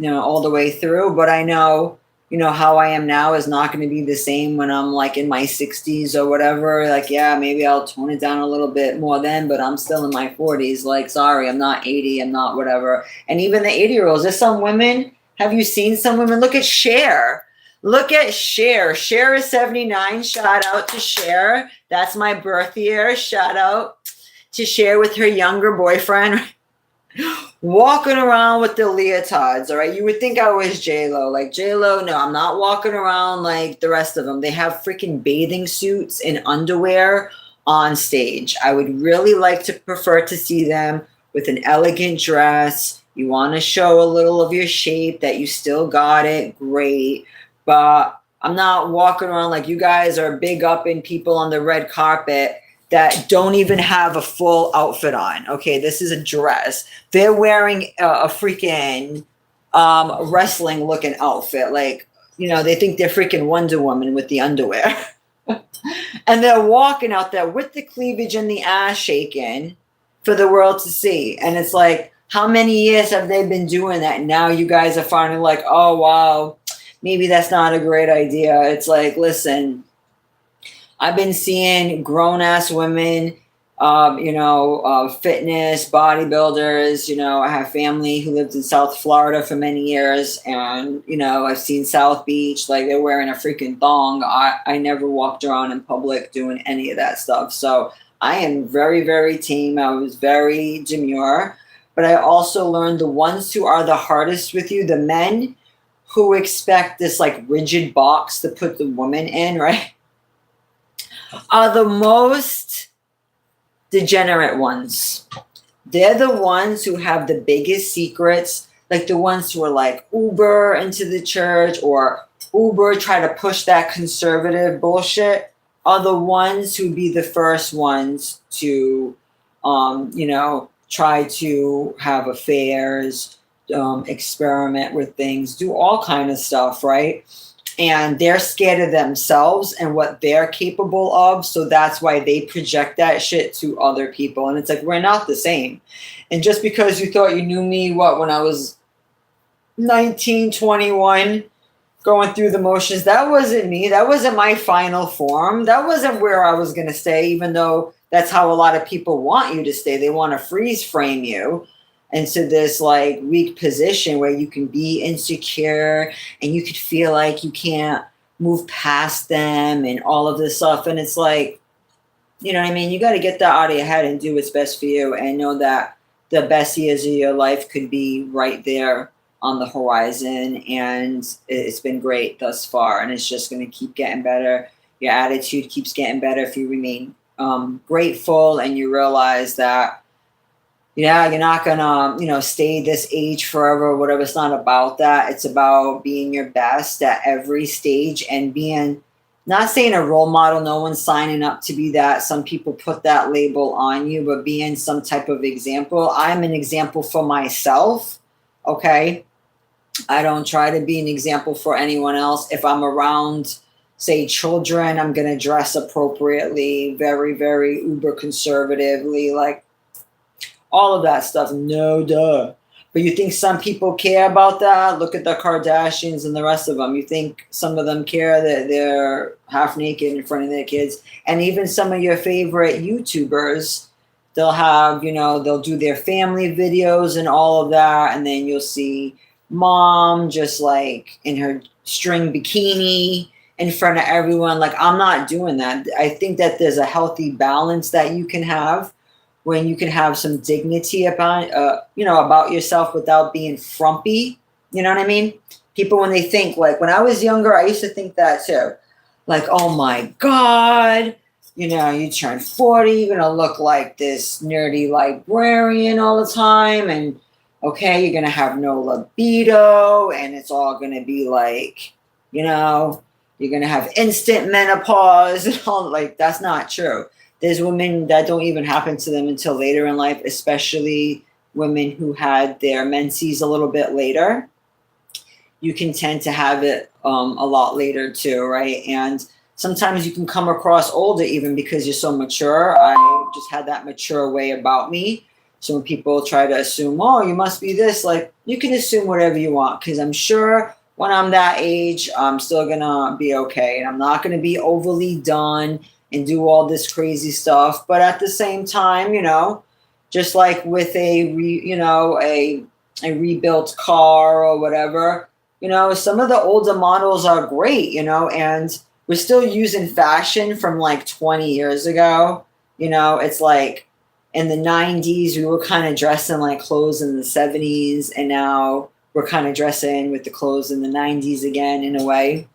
all the way through. But I know, how I am now is not going to be the same when I'm like in my 60s or whatever. Like, yeah, maybe I'll tone it down a little bit more then, but I'm still in my 40s. Like, sorry, I'm not 80. I'm not whatever. And even the 80-year-olds, there's some women. Have you seen some women? Look at Cher. Look at Cher. Cher is 79. Shout out to Cher. That's my birth year. Shout out to Cher with her younger boyfriend. Walking around with the leotards, all right? You would think I was J-Lo. Like, J-Lo, no, I'm not walking around like the rest of them. They have freaking bathing suits and underwear on stage. I would really like to prefer to see them with an elegant dress. You want to show a little of your shape, that you still got it, great. But I'm not walking around like you guys are big up in people on the red carpet that don't even have a full outfit on. Okay, this is a dress. They're wearing a freaking wrestling looking outfit. Like, they think they're freaking Wonder Woman with the underwear. And they're walking out there with the cleavage and the ass shaking for the world to see. And it's like, how many years have they been doing that? Now you guys are finally like, oh, wow, maybe that's not a great idea. It's like, listen, I've been seeing grown-ass women fitness, bodybuilders. I have family who lived in South Florida for many years, and I've seen South Beach, like they're wearing a freaking thong. I never walked around in public doing any of that stuff. So I am very, very tame. I was very demure, but I also learned the ones who are the hardest with you, the men who expect this like rigid box to put the woman in, right, are the most degenerate ones. They're the ones who have the biggest secrets, like the ones who are like Uber into the church or Uber try to push that conservative bullshit, are the ones who be the first ones to, try to have affairs, experiment with things, do all kind of stuff, right? And they're scared of themselves and what they're capable of. So that's why they project that shit to other people. And it's like, we're not the same. And just because you thought you knew me, when I was 19, 21, going through the motions, that wasn't me. That wasn't my final form. That wasn't where I was going to stay, even though that's how a lot of people want you to stay. They want to freeze frame you into this like weak position where you can be insecure and you could feel like you can't move past them and all of this stuff. And it's like, you know what I mean? You got to get that out of your head and do what's best for you and know that the best years of your life could be right there on the horizon. And it's been great thus far. And it's just going to keep getting better. Your attitude keeps getting better if you remain grateful and you realize that, yeah, you're not gonna, stay this age forever or whatever. It's not about that. It's about being your best at every stage and being, not saying a role model. No one's signing up to be that. Some people put that label on you, but being some type of example. I'm an example for myself. Okay. I don't try to be an example for anyone else. If I'm around, say, children, I'm going to dress appropriately, very, very uber conservatively, like, all of that stuff, no duh. But you think some people care about that? Look at the Kardashians and the rest of them. You think some of them care that they're half naked in front of their kids? And even some of your favorite YouTubers, they'll have, they'll do their family videos and all of that. And then you'll see mom just like in her string bikini in front of everyone. Like, I'm not doing that. I think that there's a healthy balance that you can have when you can have some dignity about, about yourself without being frumpy. You know what I mean? People, when they think, like, when I was younger, I used to think that too. Like, oh my God, you turn 40, you're going to look like this nerdy librarian all the time. And okay, you're going to have no libido and it's all going to be like, you're going to have instant menopause and all. Like, that's not true. There's women that don't even happen to them until later in life, especially women who had their menses a little bit later. You can tend to have it a lot later too, right? And sometimes you can come across older even because you're so mature. I just had that mature way about me. So when people try to assume, oh, you must be this, like, you can assume whatever you want because I'm sure when I'm that age, I'm still going to be okay. And I'm not going to be overly done and do all this crazy stuff. But at the same time, just like with a rebuilt car or whatever, some of the older models are great, and we're still using fashion from like 20 years ago. It's like in the 90s, we were kind of dressing like clothes in the 70s. And now we're kind of dressing with the clothes in the 90s again, in a way.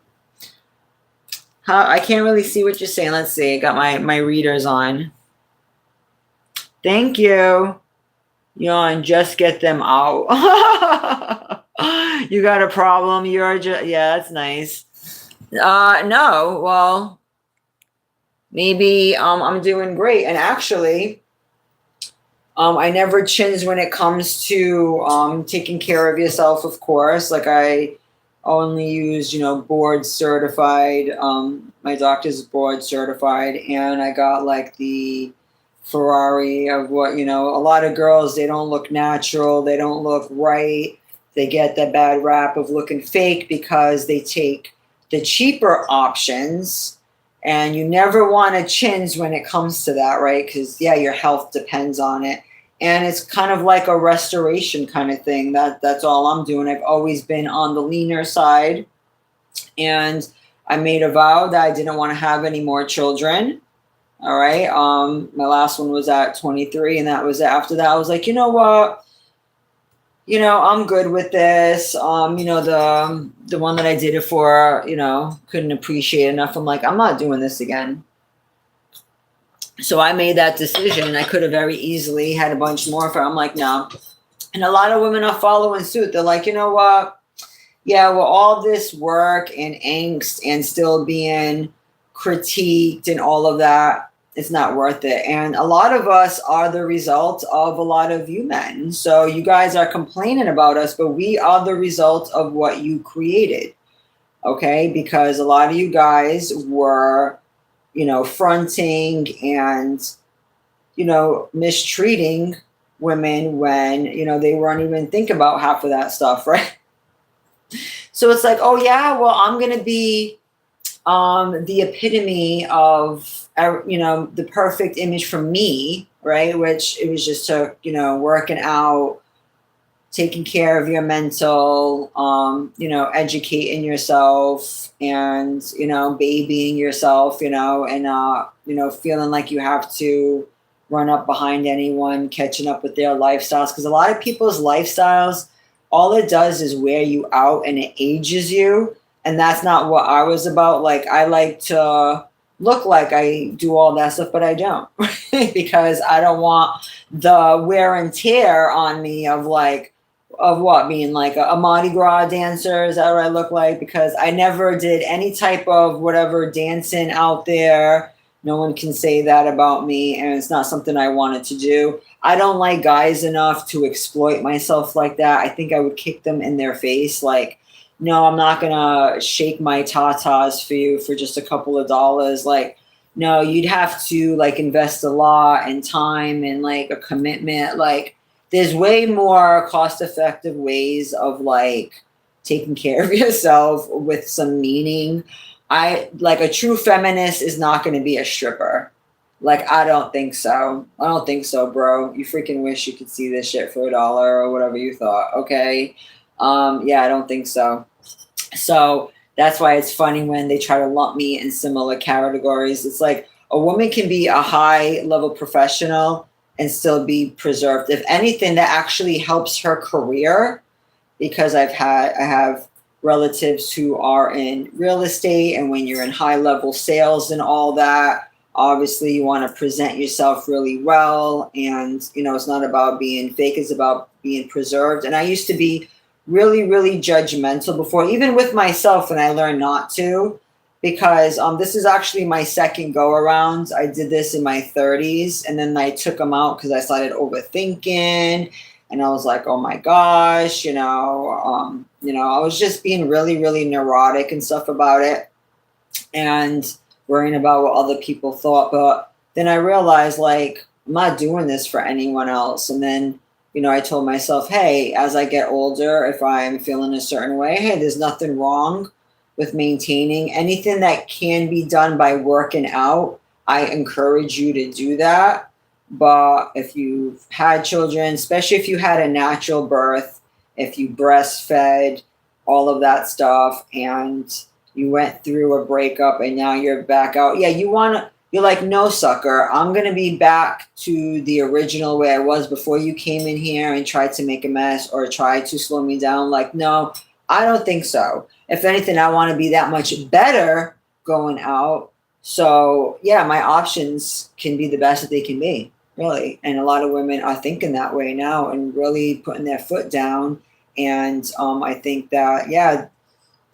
I can't really see what you're saying. Let's see. I got my readers on. Thank you. Yawn, just get them out. You got a problem? Yeah, that's nice. No, well, maybe I'm doing great. And actually, I never chins when it comes to taking care of yourself, of course. Like, I only use, board certified. My doctor's board certified, and I got like the Ferrari of what, a lot of girls, they don't look natural. They don't look right. They get the bad rap of looking fake because they take the cheaper options And you never want to chins when it comes to that, right? Because yeah, your health depends on it. And it's kind of like a restoration kind of thing. That's all I'm doing. I've always been on the leaner side, and I made a vow that I didn't want to have any more children. All right. My last one was at 23, and that was after that. I was like, you know what? I'm good with this. The one that I did it for, couldn't appreciate enough. I'm like, I'm not doing this again. So I made that decision. I could have very easily had a bunch more for. I'm like, no. And a lot of women are following suit. They're like, you know what? Yeah, well, all this work and angst and still being critiqued and all of that, it's not worth it. And a lot of us are the result of a lot of you men. So you guys are complaining about us, but we are the result of what you created. Okay? Because a lot of you guys were, fronting and, mistreating women when, they weren't even thinking about half of that stuff, right? So it's like, oh yeah, well, I'm going to be the epitome of, the perfect image for me, right? Which it was just to, working out, taking care of your mental, educating yourself and, babying yourself, and, feeling like you have to run up behind anyone, catching up with their lifestyles. Because a lot of people's lifestyles, all it does is wear you out and it ages you. And that's not what I was about. Like, I like to look like I do all that stuff, but I don't because I don't want the wear and tear on me of what, being like a Mardi Gras dancer. Is that what I look like? Because I never did any type of whatever dancing out there. No one can say that about me, and it's not something I wanted to do. I don't like guys enough to exploit myself like that. I think I would kick them in their face. Like, no, I'm not gonna shake my tatas for you for just a couple of dollars. Like, no, you'd have to like invest a lot and time and like a commitment. Like, there's way more cost-effective ways of like taking care of yourself with some meaning. I like a true feminist is not going to be a stripper. Like, I don't think so. I don't think so, bro. You freaking wish you could see this shit for $1 or whatever you thought. Okay. Yeah, I don't think so. So that's why it's funny when they try to lump me in similar categories. It's like a woman can be a high level professional and still be preserved. If anything, that actually helps her career, because I have relatives who are in real estate, and when you're in high level sales and all that, obviously you want to present yourself really well, and it's not about being fake, it's about being preserved. And I used to be really, really judgmental before, even with myself, and I learned not to, because this is actually my second go around. I did this in my 30s, and then I took them out because I started overthinking, and I was like, oh my gosh, I was just being really, really neurotic and stuff about it, and worrying about what other people thought. But then I realized, like, I'm not doing this for anyone else. And then, I told myself, hey, as I get older, if I'm feeling a certain way, hey, there's nothing wrong with maintaining anything that can be done by working out. I encourage you to do that. But if you've had children, especially if you had a natural birth, if you breastfed, all of that stuff, and you went through a breakup and now you're back out, yeah, you're like, no, sucker, I'm going to be back to the original way I was before you came in here and tried to make a mess or tried to slow me down. Like, no, I don't think so. If anything, I want to be that much better going out. So yeah, my options can be the best that they can be, really. And a lot of women are thinking that way now and really putting their foot down. And I think that, yeah,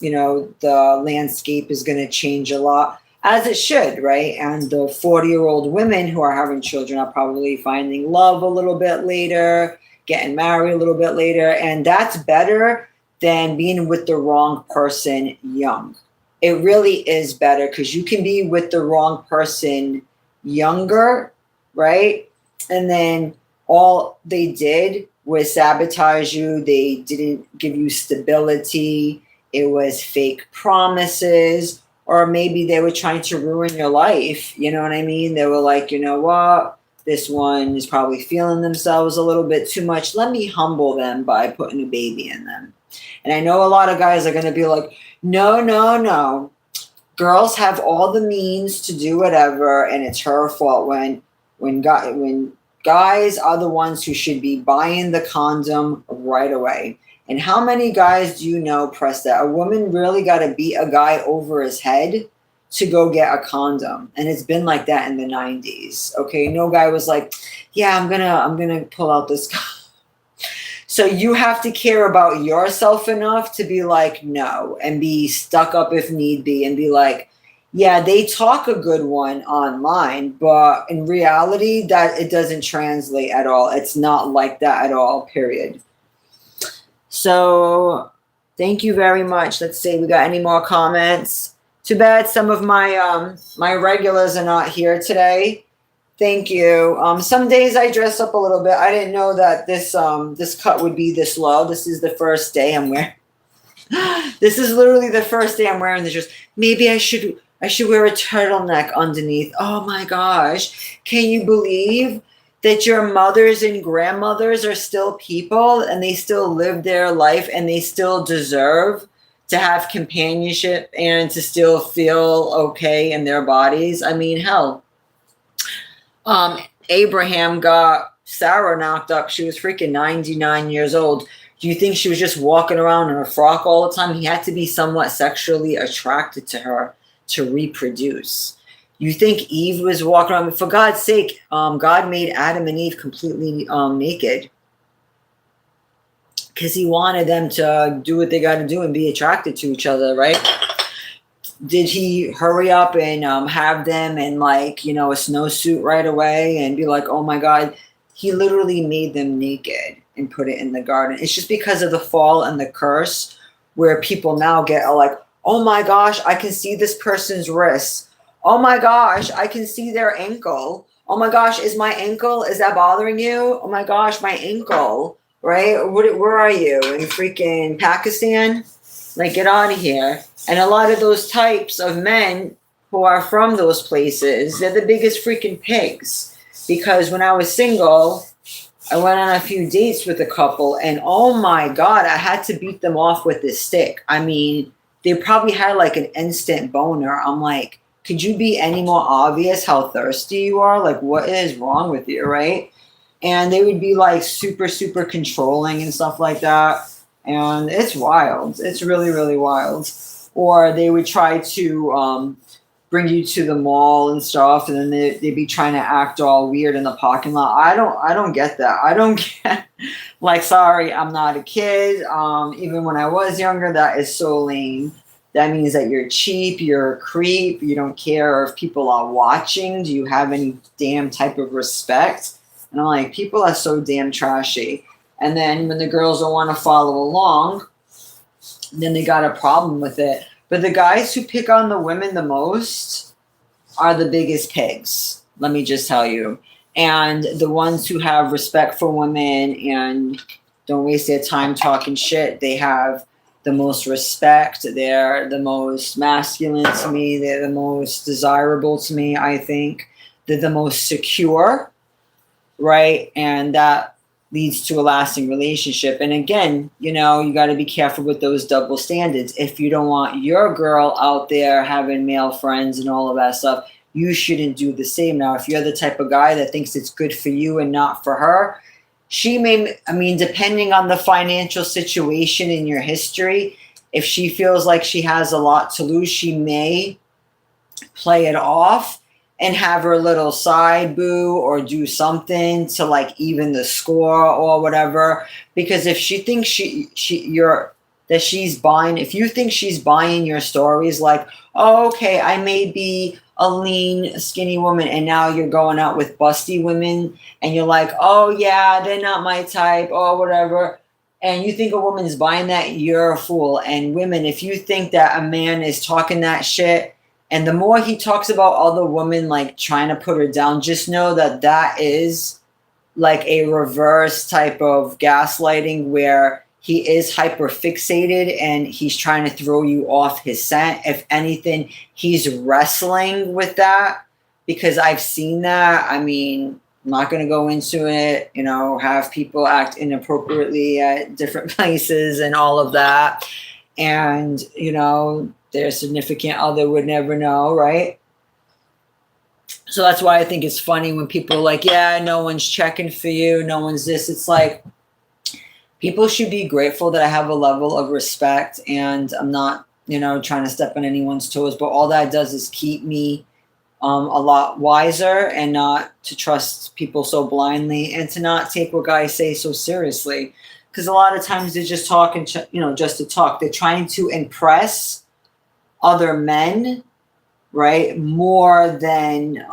the landscape is going to change a lot, as it should, right? And the 40-year-old women who are having children are probably finding love a little bit later, getting married a little bit later. And that's better than being with the wrong person young. It really is better, because you can be with the wrong person younger, right? And then all they did was sabotage you. They didn't give you stability. It was fake promises, or maybe they were trying to ruin your life. You know what I mean? They were like, you know what? This one is probably feeling themselves a little bit too much. Let me humble them by putting a baby in them. And I know a lot of guys are going to be like, no, no, no. Girls have all the means to do whatever, and it's her fault when guys are the ones who should be buying the condom right away. And how many guys do you know, Presta? A woman really got to beat a guy over his head to go get a condom, and it's been like that in the 90s. Okay, no guy was like, yeah, I'm gonna pull out this condom. So you have to care about yourself enough to be like, no, and be stuck up if need be, and be like, yeah, they talk a good one online, but in reality, that it doesn't translate at all. It's not like that at all, period. So thank you very much. Let's see, we got any more comments? Too bad some of my my regulars are not here today. Thank you. Some days I dress up a little bit. I didn't know that this cut would be this low. This is the first day I'm wearing. This is literally the first day I'm wearing this dress. Maybe I should wear a turtleneck underneath. Oh my gosh. Can you believe that your mothers and grandmothers are still people and they still live their life and they still deserve to have companionship and to still feel okay in their bodies? I mean, hell. Abraham got Sarah knocked up. She was freaking 99 years old. Do you think she was just walking around in a frock all the time? He had to be somewhat sexually attracted to her to reproduce. You think Eve was walking around? For God's sake, God made Adam and Eve completely naked because he wanted them to do what they got to do and be attracted to each other, right? Did he hurry up and have them in, like, you know, a snowsuit right away and be like, oh my God? He literally made them naked and put it in the garden. It's just because of the fall and the curse where people now get like, oh my gosh, I can see this person's wrist. Oh my gosh, I can see their ankle. Oh my gosh, is that bothering you? Oh my gosh, my ankle, right? Where are you? In freaking Pakistan? Like, get out of here. And a lot of those types of men who are from those places, they're the biggest freaking pigs. Because when I was single, I went on a few dates with a couple, and oh my God, I had to beat them off with this stick. I mean, they probably had like an instant boner. I'm like, could you be any more obvious how thirsty you are? Like, what is wrong with you, right? And they would be like super, super controlling and stuff like that. And it's wild. It's really, really wild. Or they would try to bring you to the mall and stuff, and then they'd be trying to act all weird in the parking lot. I don't get that. I don't get, like, sorry, I'm not a kid. Even when I was younger, that is so lame. That means that you're cheap, you're a creep, you don't care if people are watching. Do you have any damn type of respect? And I'm like, people are so damn trashy. And then when the girls don't want to follow along, then they got a problem with it. But the guys who pick on the women the most are the biggest pigs, let me just tell you. And the ones who have respect for women and don't waste their time talking shit, they have the most respect. They're the most masculine to me. They're the most desirable to me, I think. They're the most secure, right? And that leads to a lasting relationship. And again, you know, you got to be careful with those double standards. If you don't want your girl out there having male friends and all of that stuff, you shouldn't do the same. Now, if you're the type of guy that thinks it's good for you and not for her, she may, I mean, depending on the financial situation in your history, if she feels like she has a lot to lose, she may play it off and have her little side boo or do something to like even the score or whatever. Because if she thinks she's buying, if you think she's buying your stories like, oh, okay, I may be a lean, skinny woman, and now you're going out with busty women and you're like, oh yeah, they're not my type or whatever, and you think a woman's buying that, you're a fool. And women, if you think that a man is talking that shit, and the more he talks about other women like trying to put her down, just know that that is like a reverse type of gaslighting where he is hyper fixated and he's trying to throw you off his scent. If anything, he's wrestling with that, because I've seen that. I mean, I'm not going to go into it, have people act inappropriately at different places and all of that. And, their significant other would never know, right? So that's why I think it's funny when people are like, yeah, no one's checking for you, no one's this. It's like, people should be grateful that I have a level of respect and I'm not, trying to step on anyone's toes. But all that does is keep me a lot wiser, and not to trust people so blindly, and to not take what guys say so seriously. Because a lot of times they're just talking, just to talk. They're trying to impress other men, right? More than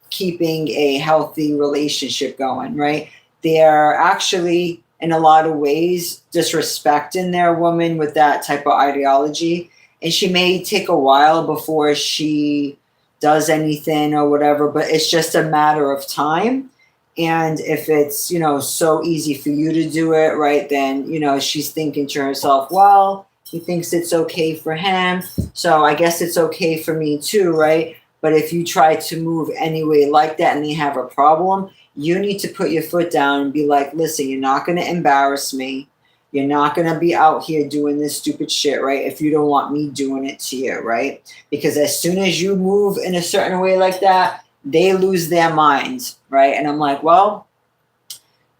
keeping a healthy relationship going, right? They're actually, in a lot of ways, disrespecting their woman with that type of ideology. And she may take a while before she does anything or whatever, but it's just a matter of time. And if it's, so easy for you to do it, right, then, she's thinking to herself, well, he thinks it's okay for him, so I guess it's okay for me too, right? But if you try to move anyway like that and they have a problem, you need to put your foot down and be like, listen, you're not going to embarrass me. You're not going to be out here doing this stupid shit, right? If you don't want me doing it to you, right? Because as soon as you move in a certain way like that, they lose their minds, right? And I'm like, well,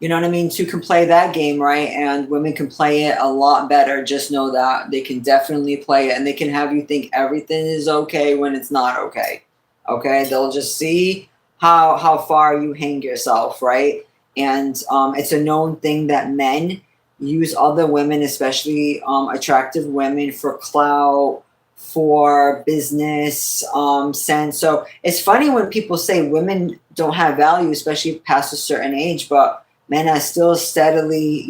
you know what I mean? Two can play that game, right? And women can play it a lot better. Just know that they can definitely play it, and they can have you think everything is okay when it's not okay. Okay? They'll just see how far you hang yourself, right? And it's a known thing that men use other women, especially attractive women, for clout, for business sense. So it's funny when people say women don't have value, especially past a certain age, but men are still steadily,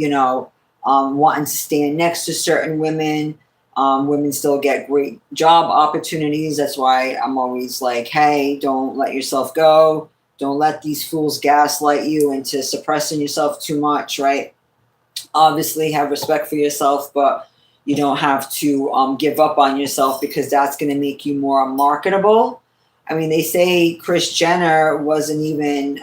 wanting to stand next to certain women. Women still get great job opportunities. That's why I'm always like, hey, don't let yourself go. Don't let these fools gaslight you into suppressing yourself too much, right? Obviously, have respect for yourself, but you don't have to give up on yourself, because that's going to make you more marketable. I mean, they say Kris Jenner wasn't even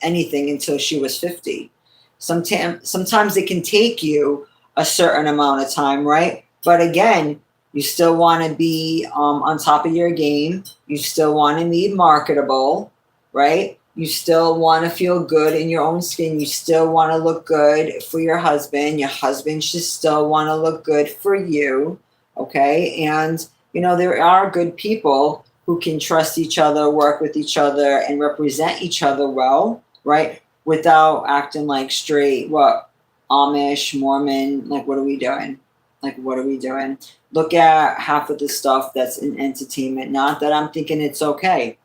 anything until she was 50. Sometimes it can take you a certain amount of time, right? But again, you still want to be on top of your game. You still want to be marketable, right? You still want to feel good in your own skin. You still want to look good for your husband. Your husband should still want to look good for you, okay? And, there are good people who can trust each other, work with each other, and represent each other well, right? Without acting like straight, Amish, Mormon, like, what are we doing? Like, what are we doing? Look at half of the stuff that's in entertainment. Not that I'm thinking it's okay,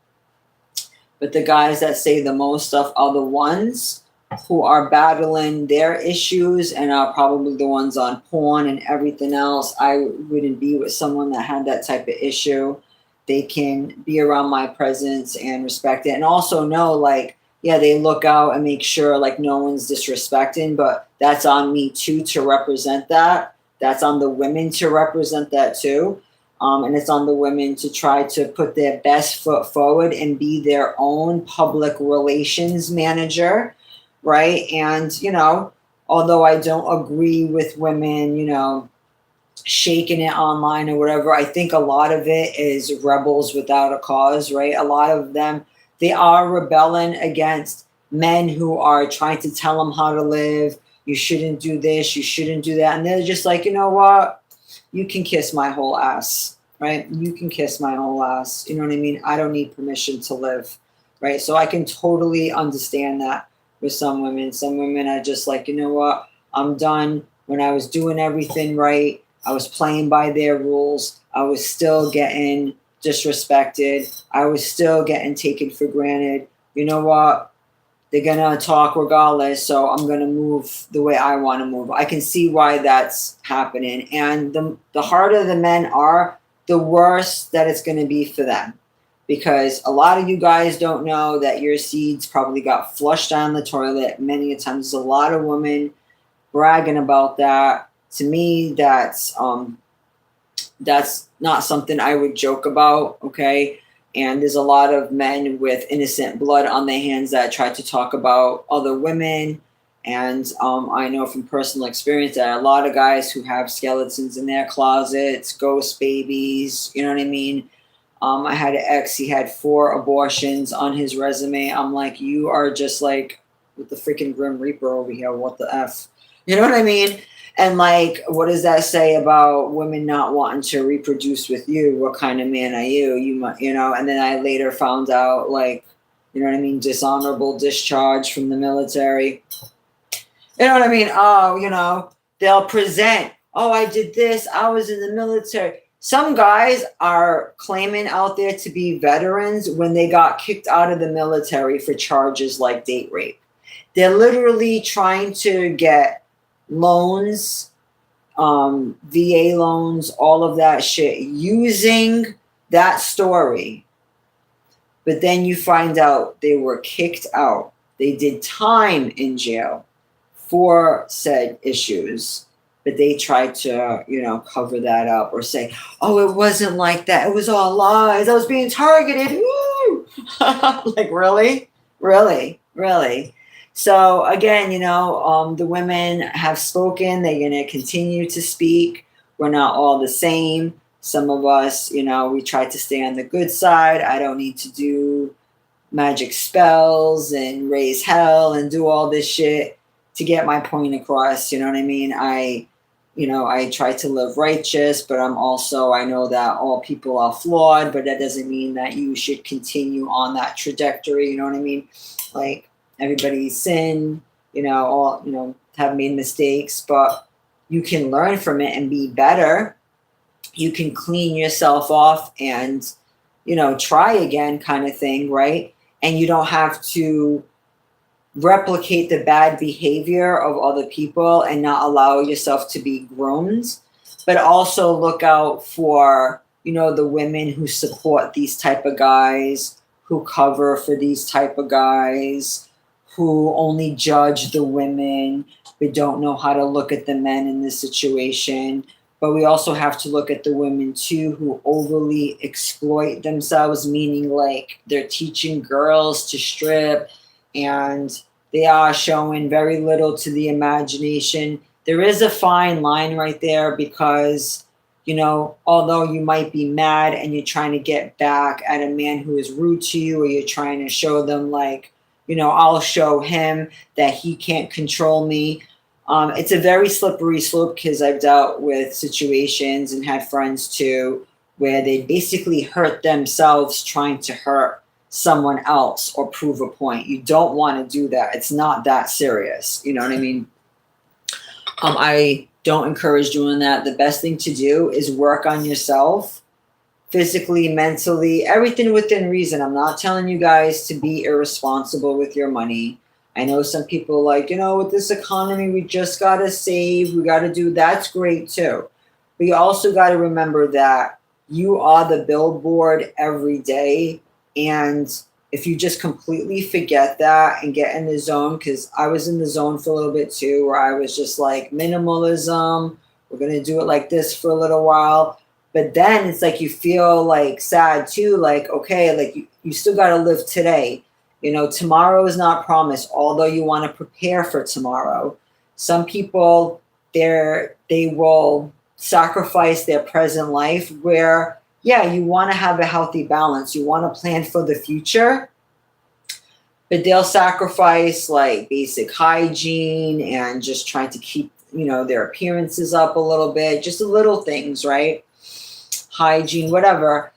but the guys that say the most stuff are the ones who are battling their issues and are probably the ones on porn and everything else. I wouldn't be with someone that had that type of issue. They can be around my presence and respect it. And also know, like, yeah, they look out and make sure, like, no one's disrespecting, but that's on me too to represent that. That's on the women to represent that too. And it's on the women to try to put their best foot forward and be their own public relations manager, right? And, although I don't agree with women, shaking it online or whatever, I think a lot of it is rebels without a cause, right? A lot of them, they are rebelling against men who are trying to tell them how to live. You shouldn't do this, you shouldn't do that. And they're just like, you know what? You can kiss my whole ass, right? You can kiss my whole ass. You know what I mean? I don't need permission to live, right? So I can totally understand that with some women. Some women are just like, you know what? I'm done. When I was doing everything right, I was playing by their rules. I was still getting disrespected. I was still getting taken for granted. You know what? They're going to talk regardless, so I'm going to move the way I want to move. I can see why that's happening. And the harder the men are, the worse that it's going to be for them. Because a lot of you guys don't know that your seeds probably got flushed down the toilet many a times. There's a lot of women bragging about that. To me, that's not something I would joke about, okay? And there's a lot of men with innocent blood on their hands that try to talk about other women. And I know from personal experience that a lot of guys who have skeletons in their closets, ghost babies, you know what I mean? I had an ex, he had 4 abortions on his resume. I'm like, you are just like with the freaking Grim Reaper over here. What the F? You know what I mean? And like, what does that say about women not wanting to reproduce with you? What kind of man are you? You might, you know. And then I later found out, like, you know what I mean, dishonorable discharge from the military. You know what I mean? Oh, you know, they'll present, oh, I did this, I was in the military. Some guys are claiming out there to be veterans when they got kicked out of the military for charges like date rape. They're literally trying to get loans, VA loans, all of that shit, using that story. But then you find out they were kicked out. They did time in jail for said issues, but they tried to, you know, cover that up or say, oh, it wasn't like that. It was all lies. I was being targeted. Woo! Like, really? Really? Really? So again, you know, the women have spoken. They're going to continue to speak. We're not all the same. Some of us, you know, we try to stay on the good side. I don't need to do magic spells and raise hell and do all this shit to get my point across. You know what I mean? I try to live righteous, but I know that all people are flawed, but that doesn't mean that you should continue on that trajectory. You know what I mean? Like, everybody sin, you know, all, you know, have made mistakes, but you can learn from it and be better. You can clean yourself off and, you know, try again, kind of thing, right? And you don't have to replicate the bad behavior of other people and not allow yourself to be groomed, but also look out for, you know, the women who support these type of guys, who cover for these type of guys, who only judge the women but don't know how to look at the men in this situation. But we also have to look at the women too who overly exploit themselves, meaning like they're teaching girls to strip and they are showing very little to the imagination. There is a fine line right there because, you know, although you might be mad and you're trying to get back at a man who is rude to you, or you're trying to show them like, you know, I'll show him that he can't control me. It's a very slippery slope because I've dealt with situations and had friends too where they basically hurt themselves trying to hurt someone else or prove a point. You don't want to do that. It's not that serious. You know what I mean? I don't encourage doing that. The best thing to do is work on yourself physically, mentally, everything within reason. I'm not telling you guys to be irresponsible with your money. I know some people like, you know, with this economy, we just got to save. We got to do, that's great too. But you also got to remember that you are the billboard every day. And if you just completely forget that and get in the zone, because I was in the zone for a little bit too, where I was just like minimalism, we're going to do it like this for a little while. But then it's like you feel like sad too, like, okay, like you still got to live today. You know, tomorrow is not promised, although you want to prepare for tomorrow. Some people, they will sacrifice their present life where, yeah, you want to have a healthy balance. You want to plan for the future, but they'll sacrifice like basic hygiene and just trying to keep, you know, their appearances up a little bit, just the little things, right? Hygiene, whatever.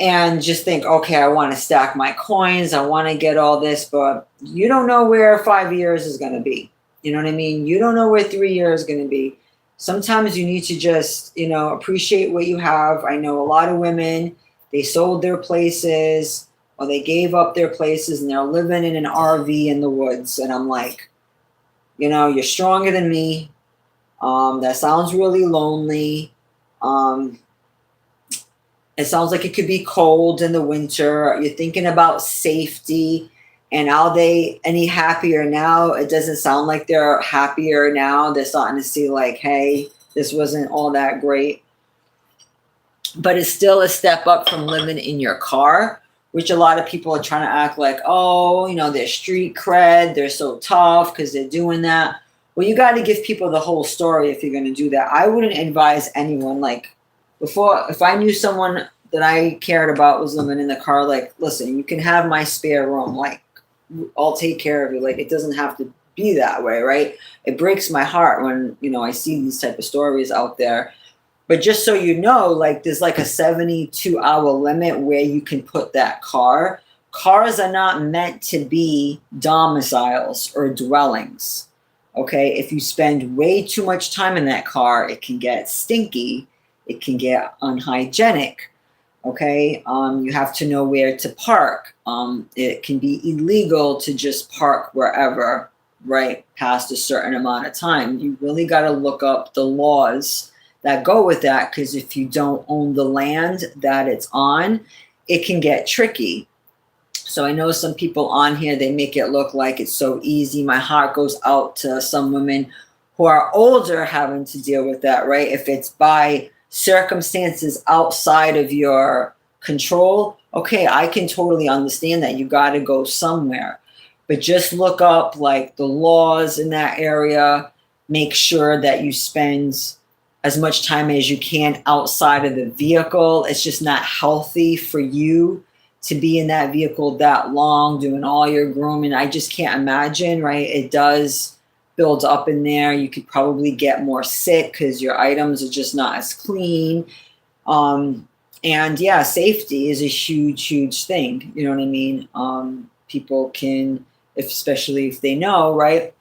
And just think, okay, I want to stack my coins. I want to get all this, but you don't know where 5 years is going to be. You know what I mean? You don't know where 3 years is going to be. Sometimes you need to just, you know, appreciate what you have. I know a lot of women, they sold their places or they gave up their places and they're living in an RV in the woods. And I'm like, you know, you're stronger than me. That sounds really lonely. It sounds like it could be cold in the winter. You're thinking about safety. And are they any happier now? It doesn't sound like they're happier now. They're starting to see like, hey, this wasn't all that great. But it's still a step up from living in your car, which a lot of people are trying to act like, oh, you know, they're street cred, they're so tough because they're doing that. Well, you got to give people the whole story if you're going to do that. I wouldn't advise anyone, like, before, if I knew someone that I cared about was living in the car, like, listen, you can have my spare room. Like, I'll take care of you. Like, it doesn't have to be that way, right? It breaks my heart when, you know, I see these type of stories out there. But just so you know, like, there's like a 72-hour limit where you can put that car. Cars are not meant to be domiciles or dwellings. Okay, if you spend way too much time in that car, it can get stinky, it can get unhygienic. Okay, you have to know where to park. It can be illegal to just park wherever, right, past a certain amount of time. You really got to look up the laws that go with that, because if you don't own the land that it's on, it can get tricky. So I know some people on here, they make it look like it's so easy. My heart goes out to some women who are older having to deal with that, right? If it's by circumstances outside of your control, okay, I can totally understand that. You got to go somewhere. But just look up like the laws in that area. Make sure that you spend as much time as you can outside of the vehicle. It's just not healthy for you to be in that vehicle that long, doing all your grooming. I just can't imagine, right? It does build up in there. You could probably get more sick because your items are just not as clean. And yeah, safety is a huge, huge thing. You know what I mean? People can, especially if they know, right?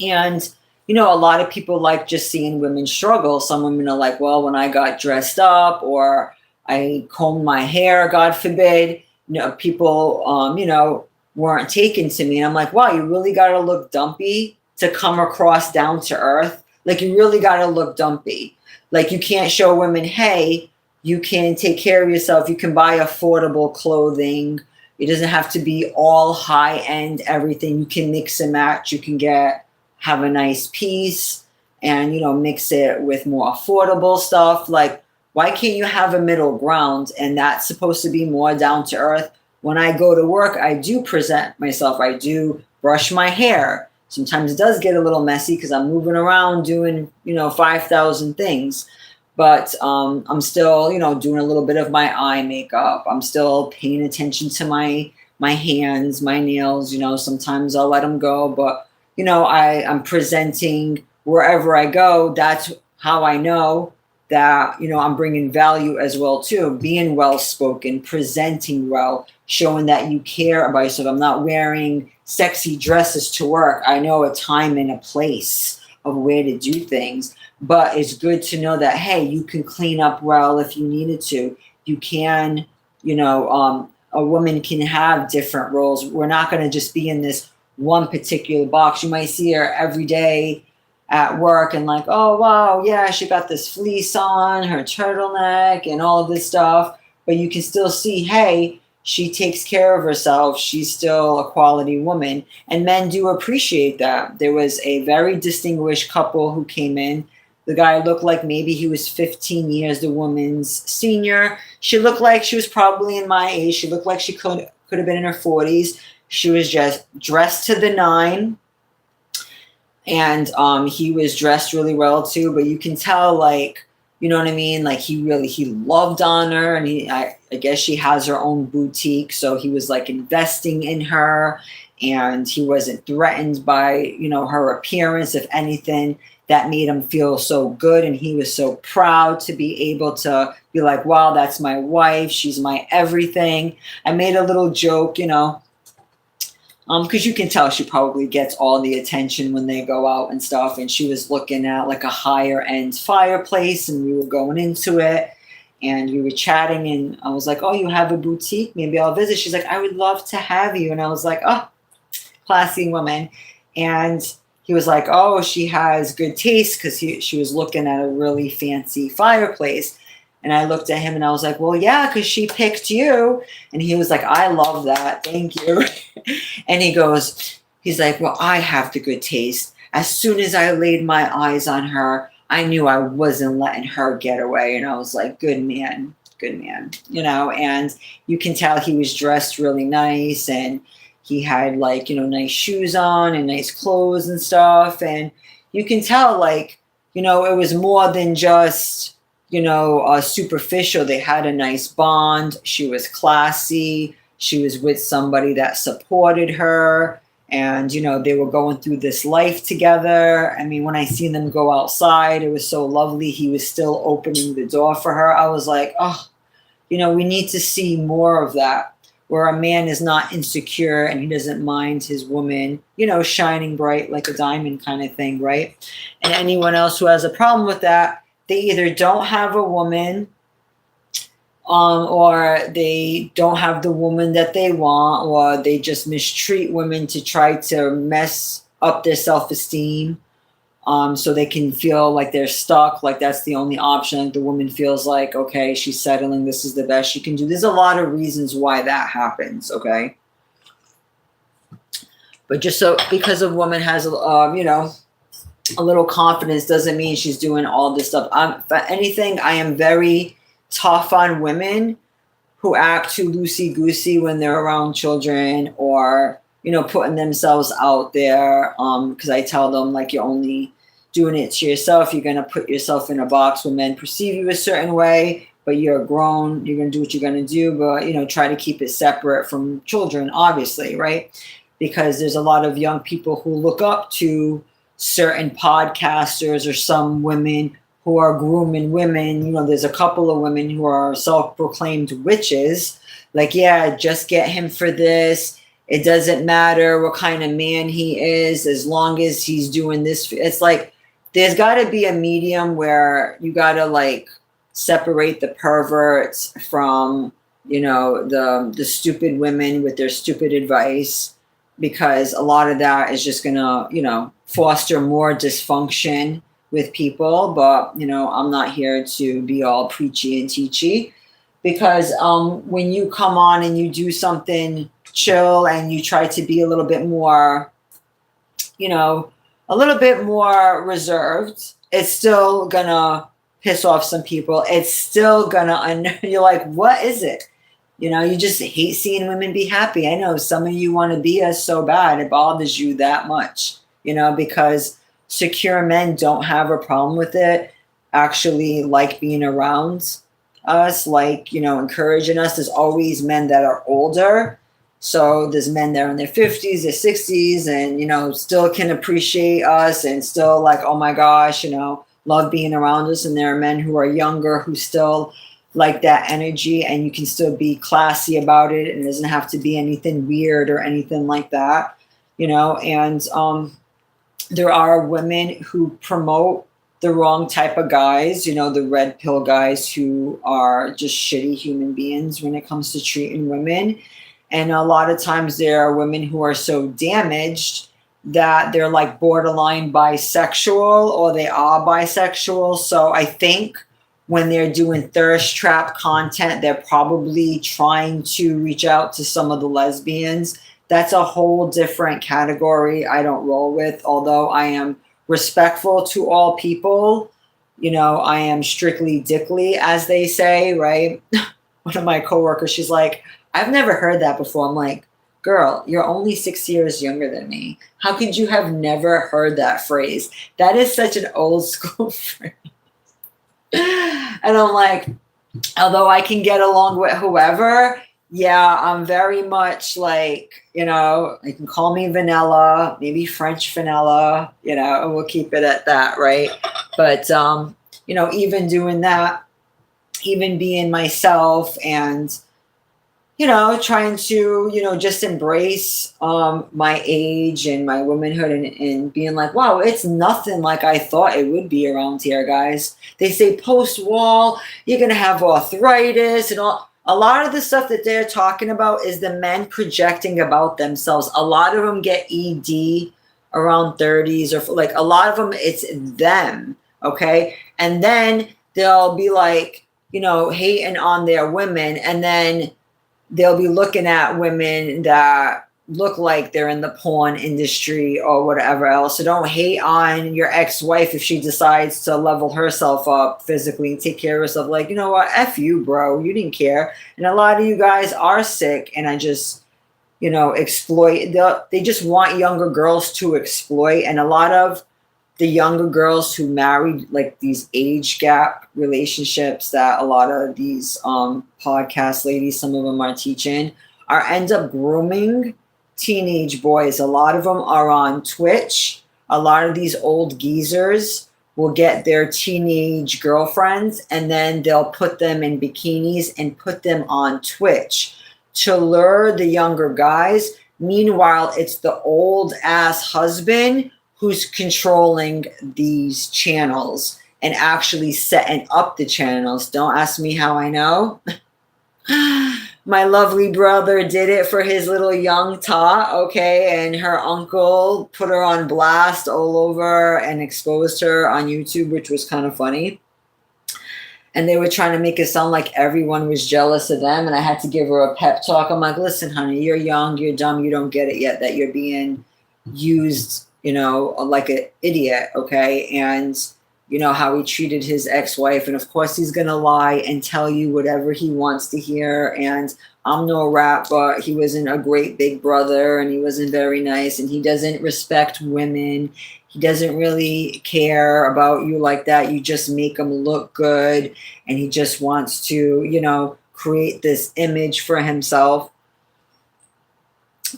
And you know, a lot of people like just seeing women struggle. Some women are like, well, when I got dressed up or I combed my hair, God forbid, you know, people, you know, weren't taken to me. And I'm like, wow, you really got to look dumpy to come across down to earth. Like, you really got to look dumpy. Like, you can't show women, hey, you can take care of yourself. You can buy affordable clothing. It doesn't have to be all high end, everything. You can mix and match. You can have a nice piece and, you know, mix it with more affordable stuff. Like, why can't you have a middle ground? And that's supposed to be more down to earth. When I go to work, I do present myself. I do brush my hair. Sometimes it does get a little messy because I'm moving around doing, you know, 5,000 things. But I'm still, you know, doing a little bit of my eye makeup. I'm still paying attention to my hands, my nails. You know, sometimes I'll let them go, but you know, I'm presenting wherever I go. That's how I know that, you know, I'm bringing value as well too. Being well spoken, presenting well, showing that you care about yourself. I'm not wearing sexy dresses to work. I know a time and a place of where to do things, but it's good to know that, hey, you can clean up well if you needed to. You can, you know, a woman can have different roles. We're not going to just be in this one particular box. You might see her every day at work and like, oh, wow, yeah, she got this fleece on, her turtleneck and all of this stuff. But you can still see, hey, she takes care of herself. She's still a quality woman. And men do appreciate that. There was a very distinguished couple who came in. The guy looked like maybe he was 15 years the woman's senior. She looked like she was probably in my age. She looked like she could have been in her 40s. She was just dressed to the nine, and he was dressed really well too. But you can tell, like, you know what I mean? Like, he loved on her, and I guess she has her own boutique, so he was like investing in her, and he wasn't threatened by, you know, her appearance. If anything, that made him feel so good, and he was so proud to be able to be like, wow, that's my wife. She's my everything. I made a little joke, you know. Because you can tell she probably gets all the attention when they go out and stuff. And she was looking at like a higher end fireplace, and we were going into it and we were chatting. And I was like, oh, you have a boutique? Maybe I'll visit. She's like, I would love to have you. And I was like, oh, classy woman. And he was like, oh, she has good taste, because she was looking at a really fancy fireplace. And I looked at him and I was like, well, yeah, because she picked you. And he was like, I love that. Thank you. And he's like, well, I have the good taste. As soon as I laid my eyes on her, I knew I wasn't letting her get away. And I was like, good man, and you can tell he was dressed really nice, and he had like, nice shoes on and nice clothes and stuff. And you can tell like, it was more than just, superficial. They had a nice bond. She was classy. She was with somebody that supported her. And, they were going through this life together. I mean, when I seen them go outside, it was so lovely. He was still opening the door for her. I was like, oh, we need to see more of that, where a man is not insecure and he doesn't mind his woman, shining bright like a diamond kind of thing, right? And anyone else who has a problem with that, they either don't have a woman, or they don't have the woman that they want, or they just mistreat women to try to mess up their self-esteem, so they can feel like they're stuck, like that's the only option. The woman feels like, okay, she's settling, this is the best she can do. There's a lot of reasons why that happens, okay? But just so because a woman has, a little confidence doesn't mean she's doing all this stuff. For anything, I am very tough on women who act too loosey-goosey when they're around children, or putting themselves out there, because I tell them, like, you're only doing it to yourself. You're going to put yourself in a box where men perceive you a certain way, but you're grown, you're going to do what you're going to do, but try to keep it separate from children, obviously, right? Because there's a lot of young people who look up to certain podcasters or some women who are grooming women. There's a couple of women who are self-proclaimed witches. Like, yeah, just get him for this. It doesn't matter what kind of man he is, as long as he's doing this. It's like, there's got to be a medium where you got to like separate the perverts from, the stupid women with their stupid advice, because a lot of that is just going to, foster more dysfunction with people. But, I'm not here to be all preachy and teachy, because when you come on and you do something chill and you try to be a little bit more, a little bit more reserved, it's still going to piss off some people. It's still going to, you're like, what is it? You just hate seeing women be happy. I know some of you want to be us so bad. It bothers you that much, because secure men don't have a problem with it, actually like being around us, like, encouraging us. There's always men that are older. So there's men that are in their 50s, their 60s, and, still can appreciate us and still like, oh my gosh, love being around us. And there are men who are younger who still like that energy, and you can still be classy about it, and it doesn't have to be anything weird or anything like that, and there are women who promote the wrong type of guys, the red pill guys who are just shitty human beings when it comes to treating women. And a lot of times there are women who are so damaged that they're like borderline bisexual, or they are bisexual. So I think when they're doing thirst trap content, they're probably trying to reach out to some of the lesbians. That's a whole different category I don't roll with, although I am respectful to all people. I am strictly dickly, as they say, right? One of my coworkers, she's like, I've never heard that before. I'm like, girl, you're only 6 years younger than me. How could you have never heard that phrase? That is such an old school phrase. And I'm like, although I can get along with whoever, yeah, I'm very much like, you can call me vanilla, maybe French vanilla, and we'll keep it at that, right? But, even doing that, even being myself and, trying to, just embrace my age and my womanhood, and being like, wow, it's nothing like I thought it would be around here, guys. They say post-wall, you're going to have arthritis and all. A lot of the stuff that they're talking about is the men projecting about themselves. A lot of them get ED around 30s, or like a lot of them, it's them, okay? And then they'll be like, hating on their women, and then they'll be looking at women that look like they're in the porn industry or whatever else. So don't hate on your ex-wife if she decides to level herself up physically and take care of herself. Like, you know what? F you, bro. You didn't care. And a lot of you guys are sick, and I just, exploit. They just want younger girls to exploit. And a lot of the younger girls who married like these age gap relationships that a lot of these podcast ladies, some of them are teaching, end up grooming teenage boys. A lot of them are on Twitch. A lot of these old geezers will get their teenage girlfriends, and then they'll put them in bikinis and put them on Twitch to lure the younger guys. Meanwhile, it's the old ass husband who's controlling these channels and actually setting up the channels. Don't ask me how I know. My lovely brother did it for his little young tot, okay? And her uncle put her on blast all over and exposed her on YouTube, which was kind of funny. And they were trying to make it sound like everyone was jealous of them. And I had to give her a pep talk. I'm like, listen, honey, you're young, you're dumb, you don't get it yet that you're being used, like an idiot, okay? And how he treated his ex-wife. And of course, he's going to lie and tell you whatever he wants to hear. And I'm no rat, but he wasn't a great big brother, and he wasn't very nice, and he doesn't respect women. He doesn't really care about you like that. You just make him look good, and he just wants to, create this image for himself.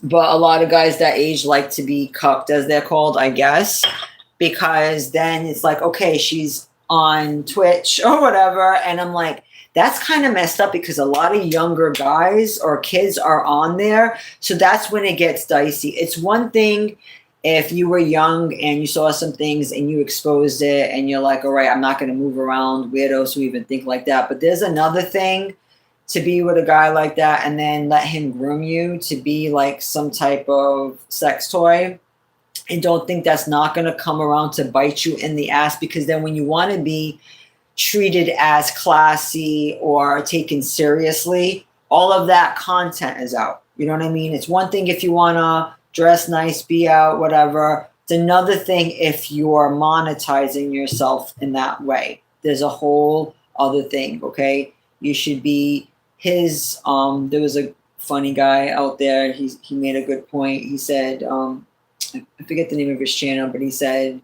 But a lot of guys that age like to be cucked, as they're called, I guess, because then it's like, okay, she's on Twitch or whatever. And I'm like, that's kind of messed up, because a lot of younger guys or kids are on there. So that's when it gets dicey. It's one thing if you were young and you saw some things and you exposed it and you're like, all right, I'm not going to move around weirdos who even think like that. But there's another thing to be with a guy like that and then let him groom you to be like some type of sex toy. And don't think that's not going to come around to bite you in the ass, because then when you want to be treated as classy or taken seriously, all of that content is out. You know what I mean? It's one thing if you want to dress nice, be out, whatever. It's another thing if you're monetizing yourself in that way. There's a whole other thing, okay? You should be his, there was a funny guy out there. He made a good point. He said, I forget the name of his channel, but he said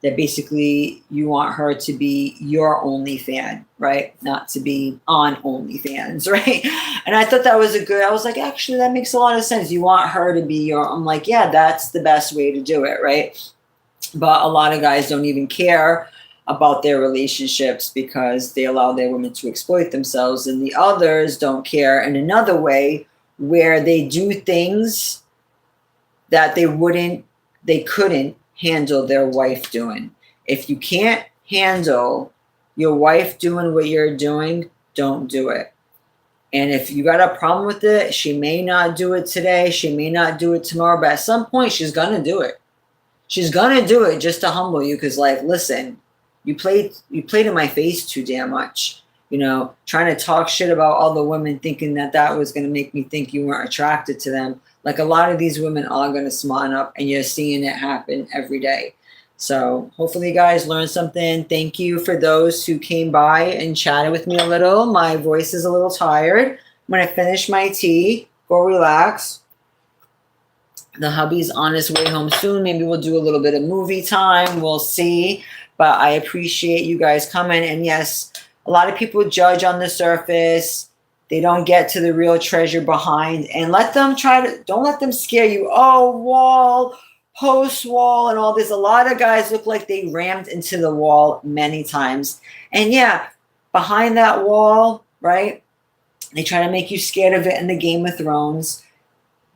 that basically you want her to be your only fan, right? Not to be on OnlyFans, right? And I thought that was I was like, actually, that makes a lot of sense. You want her to be I'm like, yeah, that's the best way to do it, right? But a lot of guys don't even care about their relationships because they allow their women to exploit themselves. And the others don't care in another way, where they do things that they couldn't handle their wife doing. If you can't handle your wife doing what you're doing, don't do it. And if you got a problem with it, she may not do it today, she may not do it tomorrow, but at some point she's gonna do it. She's gonna do it just to humble you, because like, listen, you played in my face too damn much. Trying to talk shit about all the women, thinking that was gonna make me think you weren't attracted to them. Like, a lot of these women are going to smarten up, and you're seeing it happen every day. So hopefully you guys learned something. Thank you for those who came by and chatted with me a little. My voice is a little tired. When I finish my tea, go relax. The hubby's on his way home soon. Maybe we'll do a little bit of movie time. We'll see. But I appreciate you guys coming. And yes, a lot of people judge on the surface. They don't get to the real treasure behind, and don't let them scare you. Oh, wall, post wall, and all this. A lot of guys look like they rammed into the wall many times. And yeah, behind that wall, right? They try to make you scared of it in the Game of Thrones.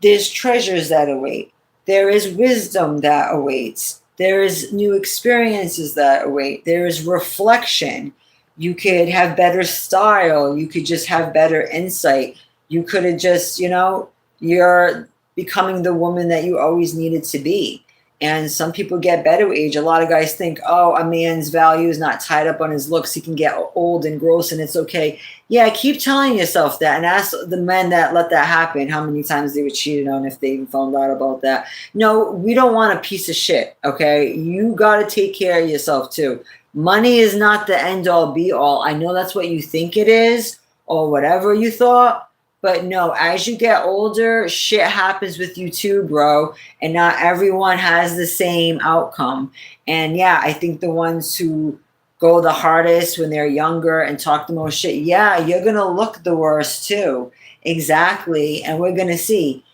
There's treasures that await. There is wisdom that awaits. There is new experiences that await. There is reflection. You could have better style. You could just have better insight. You could have just, you're becoming the woman that you always needed to be. And some people get better with age. A lot of guys think, oh, a man's value is not tied up on his looks. He can get old and gross and it's okay. Yeah, keep telling yourself that. And ask the men that let that happen how many times they were cheated on, if they even found out about that. No, we don't want a piece of shit, okay? You got to take care of yourself too. Money is not the end all be all. I know that's what you think it is or whatever you thought. But no, as you get older, shit happens with you too, bro. And not everyone has the same outcome. And yeah, I think the ones who go the hardest when they're younger and talk the most shit, yeah, you're going to look the worst too. Exactly. And we're going to see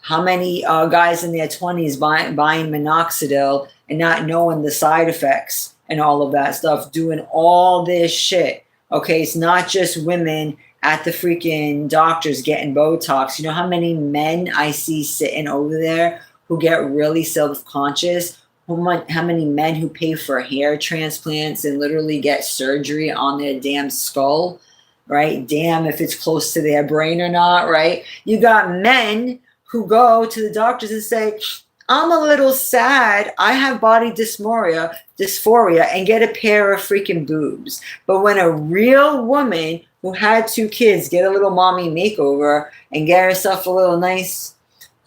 how many guys in their 20s buying minoxidil and not knowing the side effects and all of that stuff, doing all this shit. Okay, it's not just women at the freaking doctors getting Botox. You know how many men I see sitting over there who get really self-conscious? How many men who pay for hair transplants and literally get surgery on their damn skull, right? Damn if it's close to their brain or not, right? You got men who go to the doctors and say, I'm a little sad. I have body dysphoria, and get a pair of freaking boobs. But when a real woman who had 2 kids get a little mommy makeover and get herself a little nice,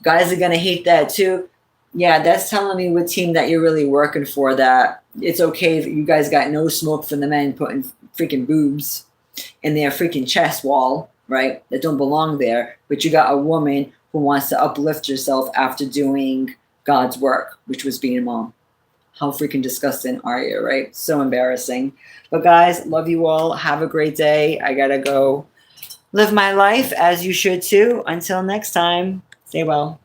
guys are going to hate that too. Yeah, that's telling me what team that you're really working for, that it's okay if you guys got no smoke from the men putting freaking boobs in their freaking chest wall, right? That don't belong there. But you got a woman who wants to uplift herself after doing God's work, which was being a mom. How freaking disgusting are you, right? So embarrassing. But guys, love you all. Have a great day. I gotta go live my life, as you should too. Until next time, stay well.